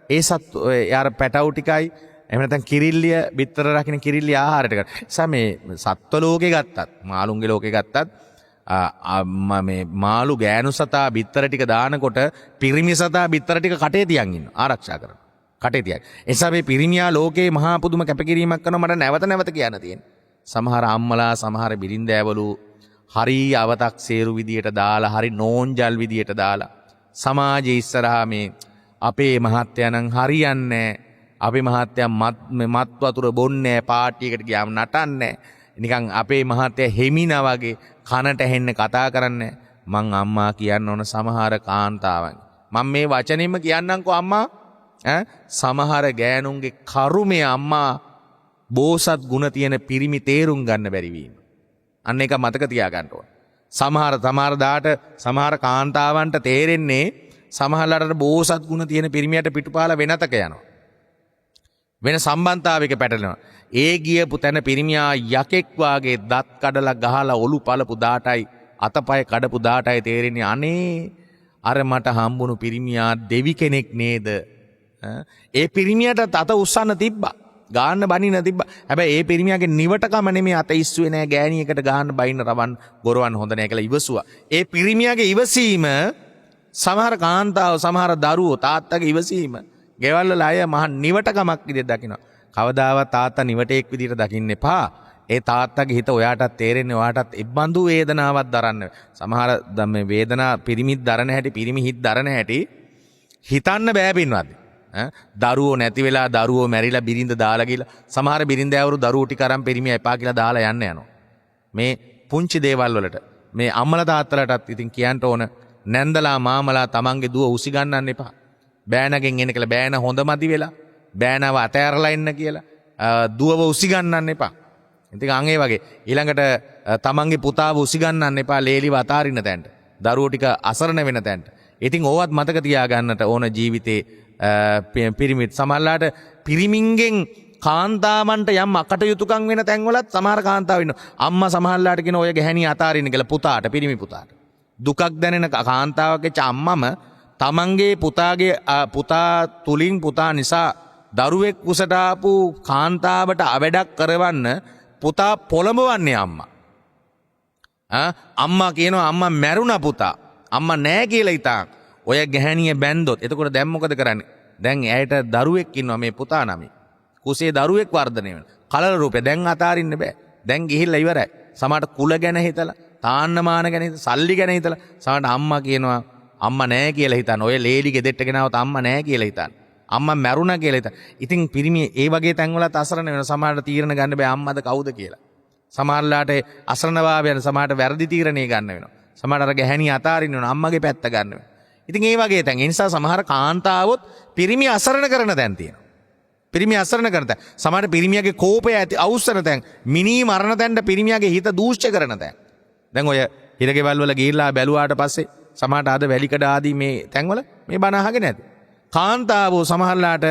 ඒ සත් යාර පැටවු ටිකයි එහෙම නැත්නම් කිරිල්ලිය බිත්තර රකින්න කිරිල්ලිය ආහාරයට ගන්න. මේ සත්ව ලෝකේ ගත්තත් මාළුන්ගේ ලෝකේ ගත්තත් මේ මාළු ගෑනු සතා බිත්තර ටික දානකොට පිරිමි සතා බිත්තර ටික කටේ තියන් ඉන්නවා ආරක්ෂා කරනවා. කටේ තියන්. එසා මේ පිරිමියා ලෝකේ මහා පුදුම කැපකිරීමක් කරනවා මට නැවත කියන්න තියෙනවා. සමහර අම්මලා සමහර බිරින්දෑවලු හරි අවතක්සේරු විදියට දාලා හරි නෝන්ජල් විදියට දාලා සමාජයේ ඉස්සරහා මේ අපේ මහත්තයා නම් හරියන්නේ අපේ මහත්තයා මත් වතුර බොන්නේ පාටියකට ගියාම නටන්නේ නිකන් අපේ මහත්තයා හෙමිනා වගේ කනට ඇහෙන්න කතා කරන්නේ. මං අම්මා කියන්න ඕන සමහර කාන්තාවන් මම මේ වචනෙම කියන්නම්කෝ අම්මා සමහර ගෑනුන්ගේ කරුමේ අම්මා බෝසත් ගුණ තියෙන පිරිමි තේරුම් ගන්න බැරි වීම. අන්න එක මතක තියාගන්න ඕන. සමහර දාට සමහර කාන්තාවන්ට තේරෙන්නේ සමහරලාට බෝසත් ගුණ තියෙන පිරිමියට පිටුපාලා වෙනතක යනවා. වෙන සම්බන්ධතාවයක පැටලෙනවා. ඒ ගියපු තැන පිරිමියා යකෙක් වාගේ දත් කඩලා ගහලා ඔලු පළපු දාටයි අතපය කඩපු දාටයි තේරෙන්නේ අනේ අර මට හම්බුණු පිරිමියා දෙවි කෙනෙක් නේද? ඒ පිරිමියට අත උස්සන්න තිබ්බා. ගාන්න බනින්න තිබ්බා. හැබැයි ඒ පිරිමියාගේ නිවටකම නෙමෙයි අත ඉස්සුවේ නෑ ගෑණියකට ගහන්න බයින්න රවන් ගොරවන්න හොඳ නෑ කියලා ඉවසුවා. ඒ පිරිමියාගේ ඉවසීම සමහර කාන්තාව සමහර දරුවෝ තාත්තගේ ඉවසීම ගෙවල් වල අය මහ නිවටකමක් විදිහට දකිනවා. කවදාවත් තාත්තා නිවටෙක් විදිහට දකින්න එපා. ඒ තාත්තගේ හිත ඔයාටත් තේරෙන්නේ ඔයාටත් ඉබ්බඳු වේදනාවක් දරන්න. සමහර මේ වේදනා පිරිමිත් දරන හැටි පිරිමි හිත දරන හැටි හිතන්න බෑ පින්වත්. දරුවෝ නැති වෙලා දරුවෝ මැරිලා බිරිඳ දාලා ගිහලා සමහර බිරිඳෑවරු දරුවෝ ටික අරන් පිරිමියා එපා කියලා දාලා යනවා. මේ පුංචි දේවල් වලට මේ අම්මලා තාත්තලාටත් ඉතින් කියන්න ඕන නැන්දලා මාමලා තමන්ගේ දුව උසි ගන්නන්න එපා. බෑනගෙන් එන කියලා බෑන හොඳ මදි වෙලා බෑනව අතෑරලා ඉන්න කියලා දුවව උසිගන්නන්න එපා. ඉතින් අන් ඒ වගේ ඊළඟට තමන්ගේ පුතාව උසිගන්නන්න එපා ලේලිව අතාරින්න තැනට. දරුවෝ ටික අසරණ වෙන තැනට. ඉතින් ඕවත් මතක තියාගන්නට ඕන ජීවිතේ පිරිමිත් සමහරලාට පිරිමින්ගෙන් කාන්තාවන්ට යම් අකටයුතුකම් වෙන තැන්වලත් සමහර කාන්තාවෝ ඉන්නවා. අම්මා සමහරලාට කියන ඔය ගැහණිය අතාරින්න කියලා පුතාට පිරිමි පුතාට. දුකක් දැනෙන කාන්තාවගේ අම්මම තමන්ගේ පුතා තුලින් පුතා නිසා දරුවෙක් කුසට ආපු කාන්තාවට අවඩක් කරවන්න පුතා පොළඹවන්නේ අම්මා. අම්මා කියනවා අම්මා මැරුණා පුතා. අම්මා නෑ කියලා හිතා. ඔය ගැහණිය බැන්දොත් එතකොට දැන් මොකද කරන්නේ? දැන් ඇයට දරුවෙක් ඉන්නවා මේ පුතා නමේ. කුසේ දරුවෙක් වර්ධනය වෙනවා. කලල රූපේ දැන් අතාරින්න බෑ. දැන් ගිහිල්ලා ඉවරයි. සමහරට කුල ගැන හිතලා, තාන්නමාන ගැන හිතලා, සල්ලි ගැන හිතලා සමහරට අම්මා කියනවා අම්මා නෑ කියලා හිතන. ඔය ලේලි ගෙදෙට්ට ගෙනාවොත් අම්මා නෑ කියලා හිතන. අම්මා මැරුණා කියලා හිතන. ඉතින් පිරිමි ඒ වගේ තැන්වලත් අසරණ වෙන සමහරට තීරණ ගන්න බෑ අම්මද කවුද කියලා. සමහරලාට අසරණභාවයන් සමහරට වැරදි තීරණේ ගන්න වෙනවා. සමහරට අර ගැහණිය අතාරින්න වෙනවා අම්මගේ පැත්ත ගන්න වෙනවා. ඉතින් ඒ වගේ තැන්. ඒ නිසා සමහර කාන්තාවොත් පිරිමි අසරණ කරන තැන් තියෙනවා. පිරිමි අසරණ කරන තැන්. සමහර පිරිමියගේ කෝපය ඇති අවුස්සන තැන්. මිනී මරණ තැන්ට පිරිමියගේ හිත දූෂ්‍ය කරන තැන්. දැන් ඔය හිරගෙවල් වල ගිහිල්ලා බැලුවාට පස්සේ සමහරට අද වැලිකඩ ආදී මේ තැන්වල මේ බණ අහගෙන නැති. කාන්තාවෝ සමහරලාට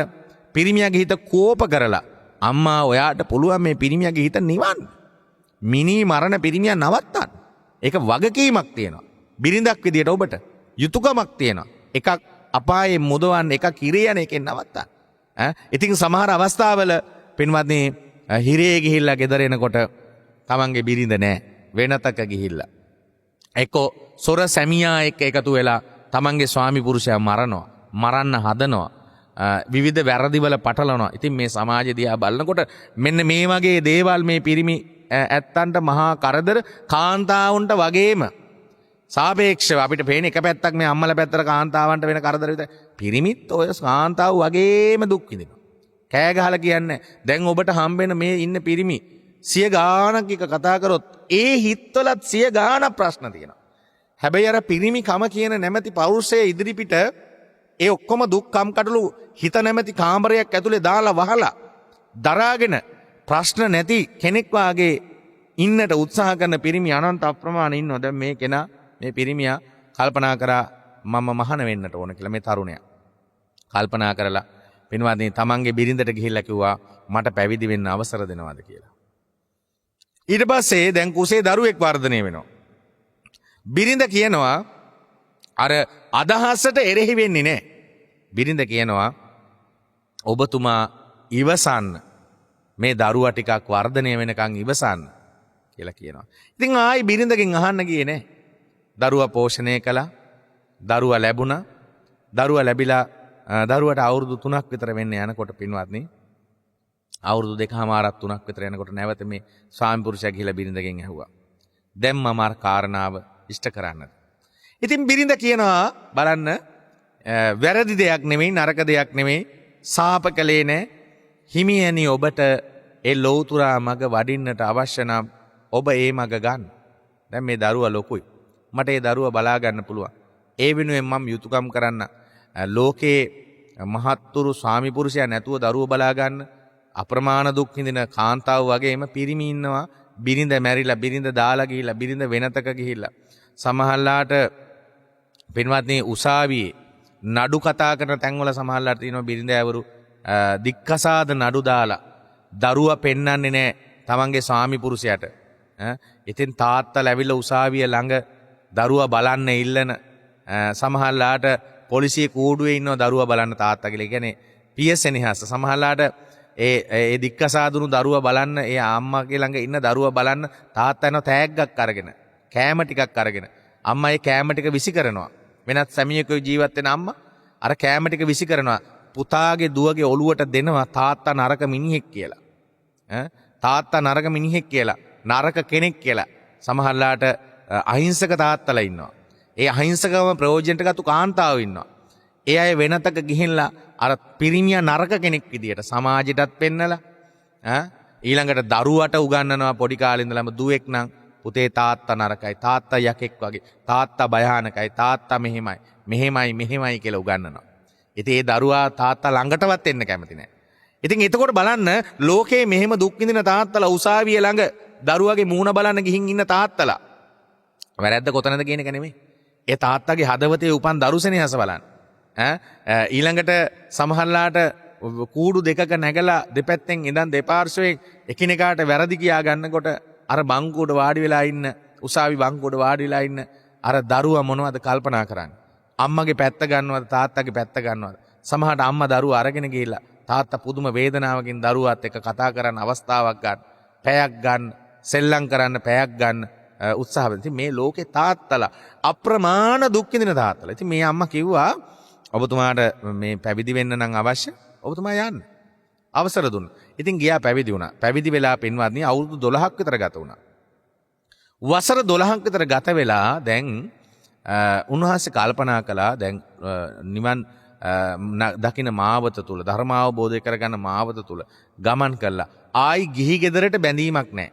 පිරිමියගේ හිත කෝප කරලා අම්මා ඔයාට පුළුවන් මේ පිරිමියගේ හිත නිවන්න. මිනී මරණ පිරිමියා නවත්තන්න. ඒක වගකීමක් තියෙනවා. බිරිඳක් විදියට ඔබට යුතුයකමක් තියෙනවා. එකක් අපායේ මුදවන්න එකක් හිරේ යන එකෙන් නවත්තන්න. ඉතින් සමහර අවස්ථාවල පින්වත්නි හිරේ ගිහිල්ලා ගෙදර එනකොට තමන්ගේ බිරිඳ නැහැ. වෙනතක ගිහිල්ලා. එක්කෝ සොර සැමියා එක්ක එකතු වෙලා තමන්ගේ ස්වාමි පුරුෂයා මරනවා. මරන්න හදනවා. විවිධ වැරදිවල පටලනවා. ඉතින් මේ සමාජය දිහා බලනකොට මෙන්න මේ වගේ දේවල් මේ පිරිමි ඇත්තන්ට මහා කරදර කාන්තාවුන්ට වගේම සාපේක්ෂව අපිට පේන එක පැත්තක් මේ අම්මලා පැත්තට කාන්තාවන්ට වෙන කරදර විතර පිරිමිත් ඔය කාන්තාව වගේම දුක් විඳිනවා. කෑ ගහලා කියන්නේ දැන් ඔබට හම්බෙන මේ ඉන්න පිරිමි 100 ගාණක් එක කතා කරොත් ඒ හිතවලත් 100 ගාණක් ප්‍රශ්න තියෙනවා. හැබැයි අර පිරිමි කම කියන නැමැති පෞරුෂය ඉදිරිපිට ඒ ඔක්කොම දුක් කම්කටොළු හිත නැමැති කාමරයක් ඇතුලේ දාලා වහලා දරාගෙන ප්‍රශ්න නැති කෙනෙක් වාගේ ඉන්නට උත්සාහ කරන පිරිමි අනන්ත අප්‍රමාණ ඉන්නවා. දැන් මේ කෙනා මේ පිරිමියා කල්පනා කරා මම මහාන වෙන්නට ඕන කියලා මේ තරුණයා. කල්පනා කරලා පින්වත්නි තමන්ගේ බිරිඳට ගිහිල්ලා කිව්වා මට පැවිදි වෙන්න අවසර දෙනවද කියලා. ඊට පස්සේ දැන් කුසේ දරුවෙක් වර්ධනය වෙනවා. බිරිඳ කියනවා අර අදහසට එරෙහි වෙන්නේ නැහැ. බිරිඳ කියනවා ඔබතුමා ඉවසන්න. මේ දරුවා ටිකක් වර්ධනය වෙනකන් ඉවසන්න කියලා කියනවා. ඉතින් ආයි බිරිඳගෙන් අහන්න ගියේ නැහැ. දරුවා පෝෂණය කළා. දරුවා ලැබුණා. දරුවා ලැබිලා දරුවට අවුරුදු 3ක් විතර වෙන්න යනකොට පින්වත්නි අවුරුදු 2කමාරක් 3ක් විතර යනකොට නැවත මේ ස්වාමි පුරුෂයා ගිහිලා බිරිඳගෙන් ඇහුවා. දැන් මම අර කාරණාව ඉෂ්ට කරන්නද? ඉතින් බිරිඳ කියනවා බලන්න වැරදි දෙයක් නෙමෙයි නරක දෙයක් නෙමෙයි සාප කළේ නැහැ. හිමියනි ඔබට ඒ ලෞතුරා මග වඩින්නට අවශ්‍ය නම් ඔබ ඒ මග ගන්න. දැන් මේ දරුවා ලොකුයි. මට ඒ දරුවා බලා ගන්න පුළුවන්. ඒ වෙනුවෙන් මම යුතුයකම් කරන්න. ලෝකේ මහත්තුරු ස්වාමි පුරුෂයා නැතුව දරුවා බලා ගන්න අප්‍රමාණ දුක් විඳින කාන්තාව වගේම පිරිමි ඉන්නවා. බිරිඳ මැරිලා බිරිඳ දාලා ගිහිල්ලා බිරිඳ වෙනතක ගිහිල්ලා සමහරලාට පින්වත්නි උසාවියේ නඩු කතා කරන තැන්වල සමහරලාට තියෙනවා බිරිඳ ඇවරු දික්කසාද නඩු දාලා දරුවා පෙන්වන්නේ නැහැ තමන්ගේ ස්වාමි පුරුෂයාට. ඉතින් තාත්තා ලැබිලා උසාවිය ළඟ දරුවා බලන්න ඉල්ලන සමහරලාට පොලිසිය කූඩුවේ ඉන්නව දරුවා බලන්න තාත්තා කියලා. කියන්නේ පියසෙනෙහස. සමහරලාට ඒ දික්කසාදුණු දරුවා බලන්න ඒ අම්මාගේ ළඟ ඉන්න දරුවා බලන්න තාත්තා යන තෑග්ගක් අරගෙන කෑම ටිකක් අරගෙන අම්මා ඒ කෑම ටික විසි කරනවා. වෙනත් සැමියෙකුගේ ජීවත් වෙන අම්මා අර කෑම ටික විසි කරනවා. පුතාගේ දුවගේ ඔළුවට දෙනවා තාත්තා නරක මිනිහෙක් කියලා. තාත්තා නරක මිනිහෙක් කියලා. නරක කෙනෙක් කියලා. සමහරලාට අහිංසක තාත්තලා ඉන්නවා. ඒ අහිංසකව ප්‍රයෝජනට ගත්තු කාන්තාවෝ ඉන්නවා. ඒ අය වෙනතක ගිහිල්ලා අර පිරිමියා නරක කෙනෙක් විදියට සමාජයටත් පෙන්නලා ඊළඟට දරුවට උගන්වනවා පොඩි කාලේ ඉඳලම දුවෙක් නම් පුතේ තාත්තා නරකයි තාත්තා යකෙක් වගේ තාත්තා භයානකයි තාත්තා මෙහෙමයි කියලා උගන්වනවා. ඉතින් ඒ දරුවා තාත්තා ළඟටවත් එන්න කැමති නැහැ. ඉතින් එතකොට බලන්න ලෝකයේ මෙහෙම දුක් විඳින තාත්තලා උසාවිය ළඟ දරුවගේ මූණ බලන්න ගිහින් ඉන්න තාත්තලා වැරැද්ද කොතනද කියන එක නෙමෙයි. ඒ තාත්තගේ හදවතේ උපන් දරු සෙනෙහස බලන්න. ඊළඟට සමහරලාට කූඩු දෙකක නැගලා දෙපැත්තෙන් ඉඳන් දෙපාර්ශ්වයෙන් එකිනෙකාට වැරදි කියා ගන්නකොට අර බංකුවට වාඩි වෙලා ඉන්න උසාවි බංකුවට වාඩි වෙලා ඉන්න අර දරුවා මොනවද කල්පනා කරන්නේ? අම්මගේ පැත්ත ගන්නවද තාත්තගේ පැත්ත ගන්නවද? සමහරට අම්මා දරුවා අරගෙන ගිහිල්ලා තාත්තා පුදුම වේදනාවකින් දරුවාත් එක්ක කතා කරන්න අවස්ථාවක් ගන්න, පැයක් ගන්න, සෙල්ලම් කරන්න පැයක් ගන්න උත්සාහ වෙනවා. ඉතින් මේ ලෝකේ තාත්තලා අප්‍රමාණ දුක් විඳින තාත්තලා. ඉතින් මේ අම්මා කිව්වා ඔබතුමාට මේ පැවිදි වෙන්න නම් අවශ්‍ය ඔබතුමා යන්න. අවසර දුන්නා. ඉතින් ගියා පැවිදි වුණා. පැවිදි වෙලා පින්වත්නි අවුරුදු 12ක් විතර ගත වුණා. වසර 12ක් විතර ගත වෙලා දැන් උන්වහන්සේ කල්පනා කළා දැන් නිවන් දකින මාවත තුල ධර්ම අවබෝධය කරගන්න මාවත තුල ගමන් කළා. ආයි ගිහි ගෙදරට බැඳීමක් නැහැ.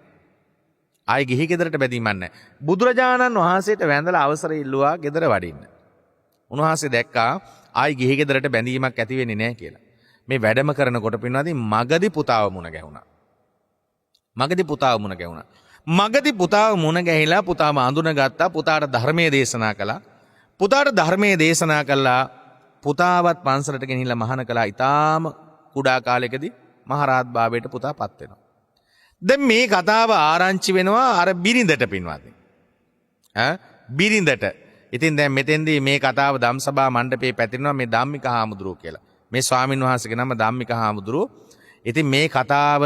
ආයි ගිහි ගෙදරට බැඳීමක් නැහැ. බුදුරජාණන් වහන්සේට වැඳලා අවසර ඉල්ලුවා ගෙදර වඩින්න. උන්වහන්සේ දැක්කා ආයි ගිහි ගෙදරට බැඳීමක් ඇති වෙන්නේ නැහැ කියලා. මේ වැඩම කරනකොට පින්වත්නි මගදී පුතාව මුණ ගැහුණා. මගදී පුතාව මුණ ගැහුණා. මගදී පුතාව මුණ ගැහිලා පුතාම අඳුනගත්තා. පුතාට ධර්මයේ දේශනා කළා. පුතාට ධර්මයේ දේශනා කළා. පුතාවත් පන්සලට ගෙනහිල්ලා මහාන කළා. ඊටාම කුඩා කාලෙකදී මහරහත් භාවයට පුතාපත් වෙනවා. දැන් මේ කතාව ආරංචි වෙනවා අර බිරිඳට පින්වත්නි. බිරිඳට. ඉතින් දැන් මෙතෙන්දී මේ කතාව ධම්සභා මණ්ඩපයේ පැතිරෙනවා මේ ධම්මික හාමුදුරුවෝ කියලා. මේ ස්වාමින් වහන්සේගේ නම ධම්මික හාමුදුරුවෝ. ඉතින් මේ කතාව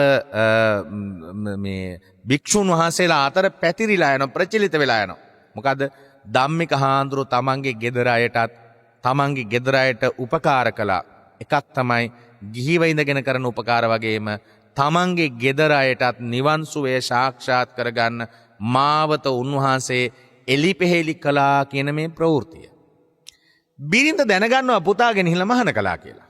මේ භික්ෂුන් වහන්සේලා අතර පැතිරිලා යනවා ප්‍රචලිත වෙලා යනවා. මොකද ධම්මික හාමුදුරුවෝ තමන්ගේ ගෙදර අයටත් තමන්ගේ ගෙදර අයට උපකාර කළා. එකක් තමයි ගිහිව ඉඳගෙන කරන උපකාර වගේම තමන්ගේ ගෙදර අයටත් නිවන් සුවය සාක්ෂාත් කරගන්න මාවත උන්වහන්සේ එලිපෙහෙලි කළා කියන මේ ප්‍රවෘත්තිය. බිරිඳ දැනගන්නවා පුතා ගෙනහිල්ලා මහාන කළා කියලා.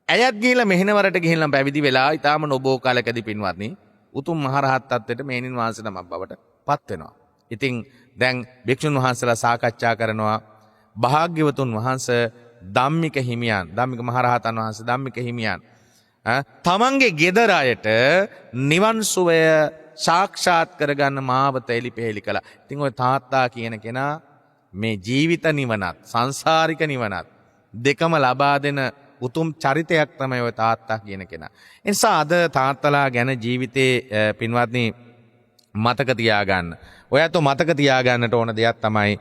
ඇයත් ගිහිල්ලා මෙහෙණවරට ගිහිල්ලා පැවිදි වෙලා ඊටාම නොබෝ කාලයකදී පින්වත්නි උතුම් මහරහත් ත්වයට මේනින් වහන්සේ නමක් බවට පත් වෙනවා. ඉතින් දැන් භික්ෂුන් වහන්සේලා සාකච්ඡා කරනවා භාග්‍යවතුන් වහන්සේ ධම්මික හිමියන් ධම්මික මහරහතන් වහන්සේ ධම්මික හිමියන් තමන්ගේ ගෙදර අයට නිවන් සුවය සාක්ෂාත් කරගන්න මාවත එලිපෙහෙලි කළා. ඉතින් ඔය තාත්තා කියන කෙනා මේ ජීවිත නිවනත් සංසාරික නිවනත් දෙකම ලබා දෙන උතුම් චරිතයක් තමයි ඔය තාත්තා කියන කෙනා. ඒ නිසා අද තාත්තලා ගැන ජීවිතේ පින්වත්නි මතක තියාගන්න. ඔයත් මතක තියාගන්නට ඕන දෙයක් තමයි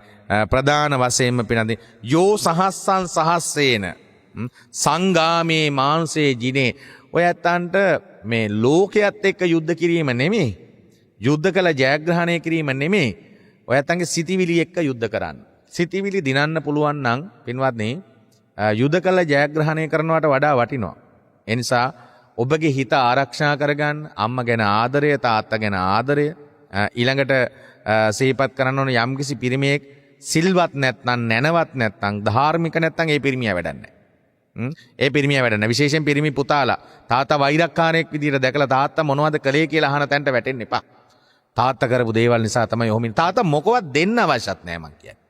ප්‍රධාන වශයෙන්ම පිනදී යෝ සහස්සං සහස්සේන සංගාමේ මාංශේ ජිනේ. ඔයත්තන්ට මේ ලෝකයේත් එක්ක යුද්ධ කිරීම නෙමෙයි. යුද්ධ කළ ජයග්‍රහණය කිරීම නෙමෙයි. ඔයත්තන්ගේ සිටිවිලි එක්ක යුද්ධ කරන්න. සිටිවිලි දිනන්න පුළුවන් නම් පින්වත්නි යුද්ධ කළ ජයග්‍රහණය කරනවට වඩා වටිනවා. ඒ නිසා ඔබගේ හිත ආරක්ෂා කරගන්න අම්මා ගැන ආදරය තාත්තා ගැන ආදරය ඊළඟට සිහිපත් කරන්න ඕන යම්කිසි පිරිමියෙක් සිල්වත් නැත්නම් නැනවත් නැත්නම් ධාර්මික නැත්නම් ඒ පිරිමියා වැඩන්නේ නැහැ. ඒ පිරිමියා වැඩන්නේ විශේෂයෙන් පිරිමි පුතාලා තාත්තා වෛරක්කාරයෙක් විදිහට දැකලා තාත්තා මොනවද කළේ කියලා අහන තැනට වැටෙන්න එපා. තාත්තා කරපු දේවල් නිසා තමයි ඔහොම ඉන්නේ. තාත්තා මොකවත් දෙන්න අවශ්‍යත් නැහැ මං කියන්නේ.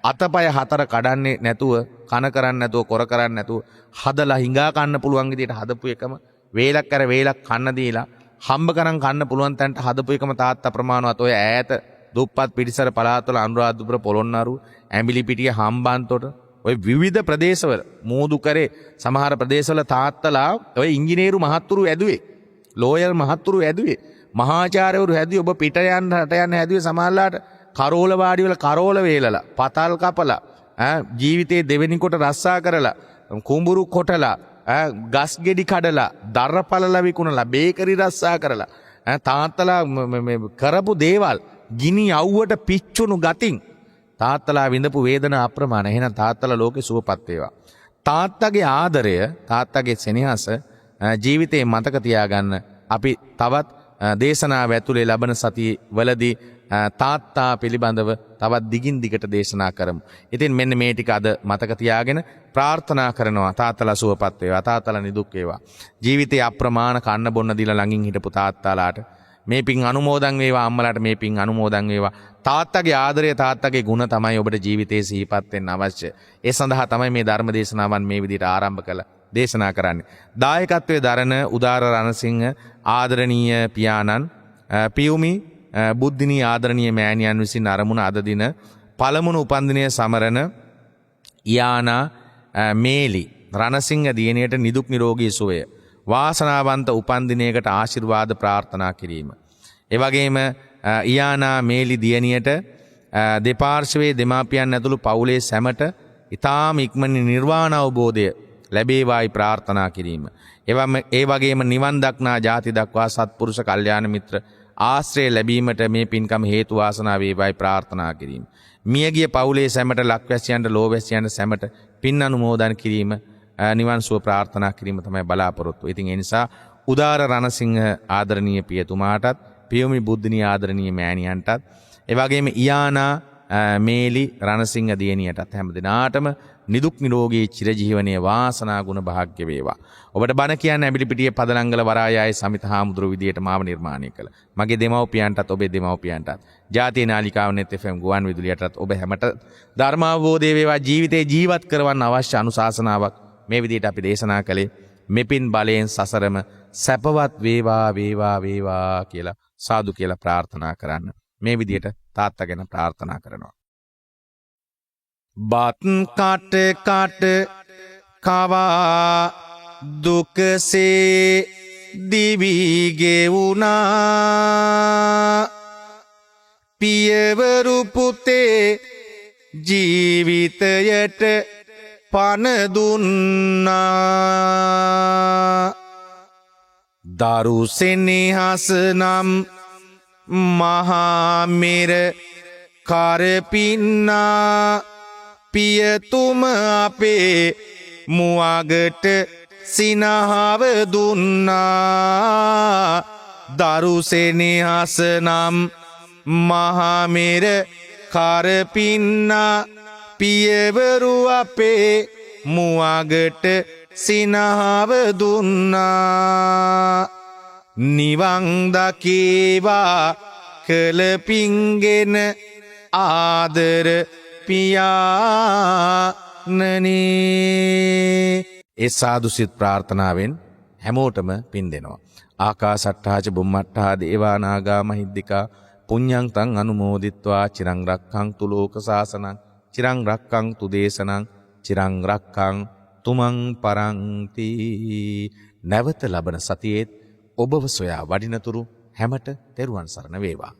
අතපය හතර කඩන්නේ නැතුව කන කරන්නේ නැතුව කොර කරන්නේ නැතුව හදලා හිඟා කන්න පුළුවන් විදිහට හදපු එකම වේලක් කර වේලක් කන්න දීලා හම්බ කරන් කන්න පුළුවන් තැනට හදපු එකම තාත්තා ප්‍රමාණවත්. ඔය ඈත දුප්පත් පිටිසර පළාත්වල අනුරාධපුර පොළොන්නරු ඇඹිලිපිටිය හම්බන්තොට ඔය විවිධ ප්‍රදේශවල මෝදු කරේ සමහර ප්‍රදේශවල තාත්තලා ඔය ඉංජිනේරු මහත්තුරු ඇදුවේ ලෝයර් මහත්තුරු ඇදුවේ මහාචාර්යවරු හැදුවේ. ඔබ පිට යන්න රට යන්න හැදුවේ සමහරලාට කරෝල වාඩි වල කරෝල වේලලා පතල් කපලා ජීවිතේ දෙවෙනි කොට රස්සා කරලා කුඹුරු කොටලා ගස් ගෙඩි කඩලා දර පළල විකුණලා බේකරි රස්සා කරලා තාත්තලා කරපු දේවල් ගිනි යව්වට පිච්චුණු ගතින් තාත්තලා විඳපු වේදනා අප්‍රමාණ. එහෙනම් තාත්තලා ලෝකේ සුවපත් වේවා. තාත්තගේ ආදරය තාත්තගේ සෙනෙහස ජීවිතේ මතක තියාගන්න අපි තවත් දේශනාව ඇතුලේ ලබන සතිවලදී තාත්තා පිළිබඳව තවත් දිගින් දිගට දේශනා කරමු. ඉතින් මෙන්න මේ ටික අද මතක තියාගෙන ප්‍රාර්ථනා කරනවා තාත්තලා සුවපත් වේවා තාත්තලා නිදුක් වේවා. ජීවිතේ අප්‍රමාණ කන්න බොන්න දීලා ළඟින් හිටපු තාත්තාලාට මේ පින් අනුමෝදන් වේවා. අම්මලාට මේ පින් අනුමෝදන් වේවා. තාත්තගේ ආදරය තාත්තගේ ගුණ තමයි ඔබට ජීවිතේ සිහිපත් වෙන්න අවශ්‍ය. ඒ සඳහා තමයි මේ ධර්ම දේශනාවන් මේ විදිහට ආරම්භ කළා. දේශනා කරන්නේ. දායකත්වයේ දරන උදාර රණසිංහ ආදරණීය පියාණන් පියුමි බුද්ධිනී ආදරණීය මෑණියන් විසින් අරමුණ අද දින පළමුණු උපන්දිනය සමරන ඉයානා මේලි රණසිංහ දියණියට නිදුක් නිරෝගී සුවය වාසනාවන්ත උපන්දිනයකට ආශිර්වාද ප්‍රාර්ථනා කිරීම. එවැගේම ඉයානා මේලි දියණියට දෙපාර්ශ්වයේ දෙමාපියන් ඇතුළු පවුලේ සැමට ඊ타ම ඉක්මනින් නිර්වාණ අවබෝධය ලැබේවායි ප්‍රාර්ථනා කිරීම. ඒ වගේම නිවන් දක්නා ජාති දක්වා සත්පුරුෂ කල්යාණ මිත්‍ර ආශ්‍රය ලැබීමට මේ පින්කම හේතු වාසනා වේවායි ප්‍රාර්ථනා කිරීම. මියගිය පවුලේ සැමට ලක්වැසියන්ට ලෝවැසියන්ට සැමට පින් අනුමෝදන් කිරීම නිවන් සුව ප්‍රාර්ථනා කිරීම තමයි බලාපොරොත්තු. ඉතින් ඒ නිසා උදාර රණසිංහ ආදරණීය පියතුමාටත් පියුමි බුද්ධිනී ආදරණීය මෑණියන්ටත් එවැගේම ඉයානා මේලි රණසිංහ දියණියටත් හැම දිනාටම නිදුක් නිරෝගී චිරජීවනයේ වාසනා ගුණ භාග්‍ය වේවා. ඔබට බණ කියන්නේ ඇඹිලිපිටියේ පදලංගල වරායයි සමිත හාමුදුරුවෝ විදියට මාව නිර්මාණය කළ මගේ දෙමව්පියන්ටත් ඔබේ දෙමව්පියන්ටත් ජාතිය නාලිකාව net FM ගුවන් විදුලියටත් ඔබ හැමට ධර්මාවබෝධය වේවා ජීවිතේ ජීවත් කරවන්න අවශ්‍ය අනුශාසනාවක් මේ විදියට අපි දේශනා කළේ මෙපින් බලයෙන් සසරම සැපවත් වේවා වේවා වේවා කියලා සාදු කියලා ප්‍රාර්ථනා කරන්න. මේ විදියට තාත්තා ගැන ප්‍රාර්ථනා කරනවා. බත් කට කට කවා දුකසේ දිවි ගෙවුනා පියවරු පුතේ ජීවිතයට පන දුන්නා දරු සෙනෙහස නම් මහා මෙර කරපින්නා පියතුම අපේ මුවගට සිනහව දුන්නා දරු සෙනෙහස නම් මහා මෙර කරපින්නා පියවරු අපේ මුවගට සිනහව දුන්නා නිවන් දකේවා කළ පිංගෙන ආදර පියාණනේ. ඒ සාදුසිත ප්‍රාර්ථනාවෙන් හැමෝටම පින් දෙනවා. ආකාසට්ඨාච බුම්මට්ඨා දේවා නාග මහිද්దికා පුඤ්ඤං තං අනුමෝදිත්වා චිරං රක්ඛන්තු ලෝක සාසනං චිරං රක්ඛන්තු දේශනං චිරං රක්ඛං තුමන් පරන්ති. නැවත ලබන සතියේත් ඔබව සොයා වඩිනතුරු හැමට තෙරුවන් සරණ වේවා.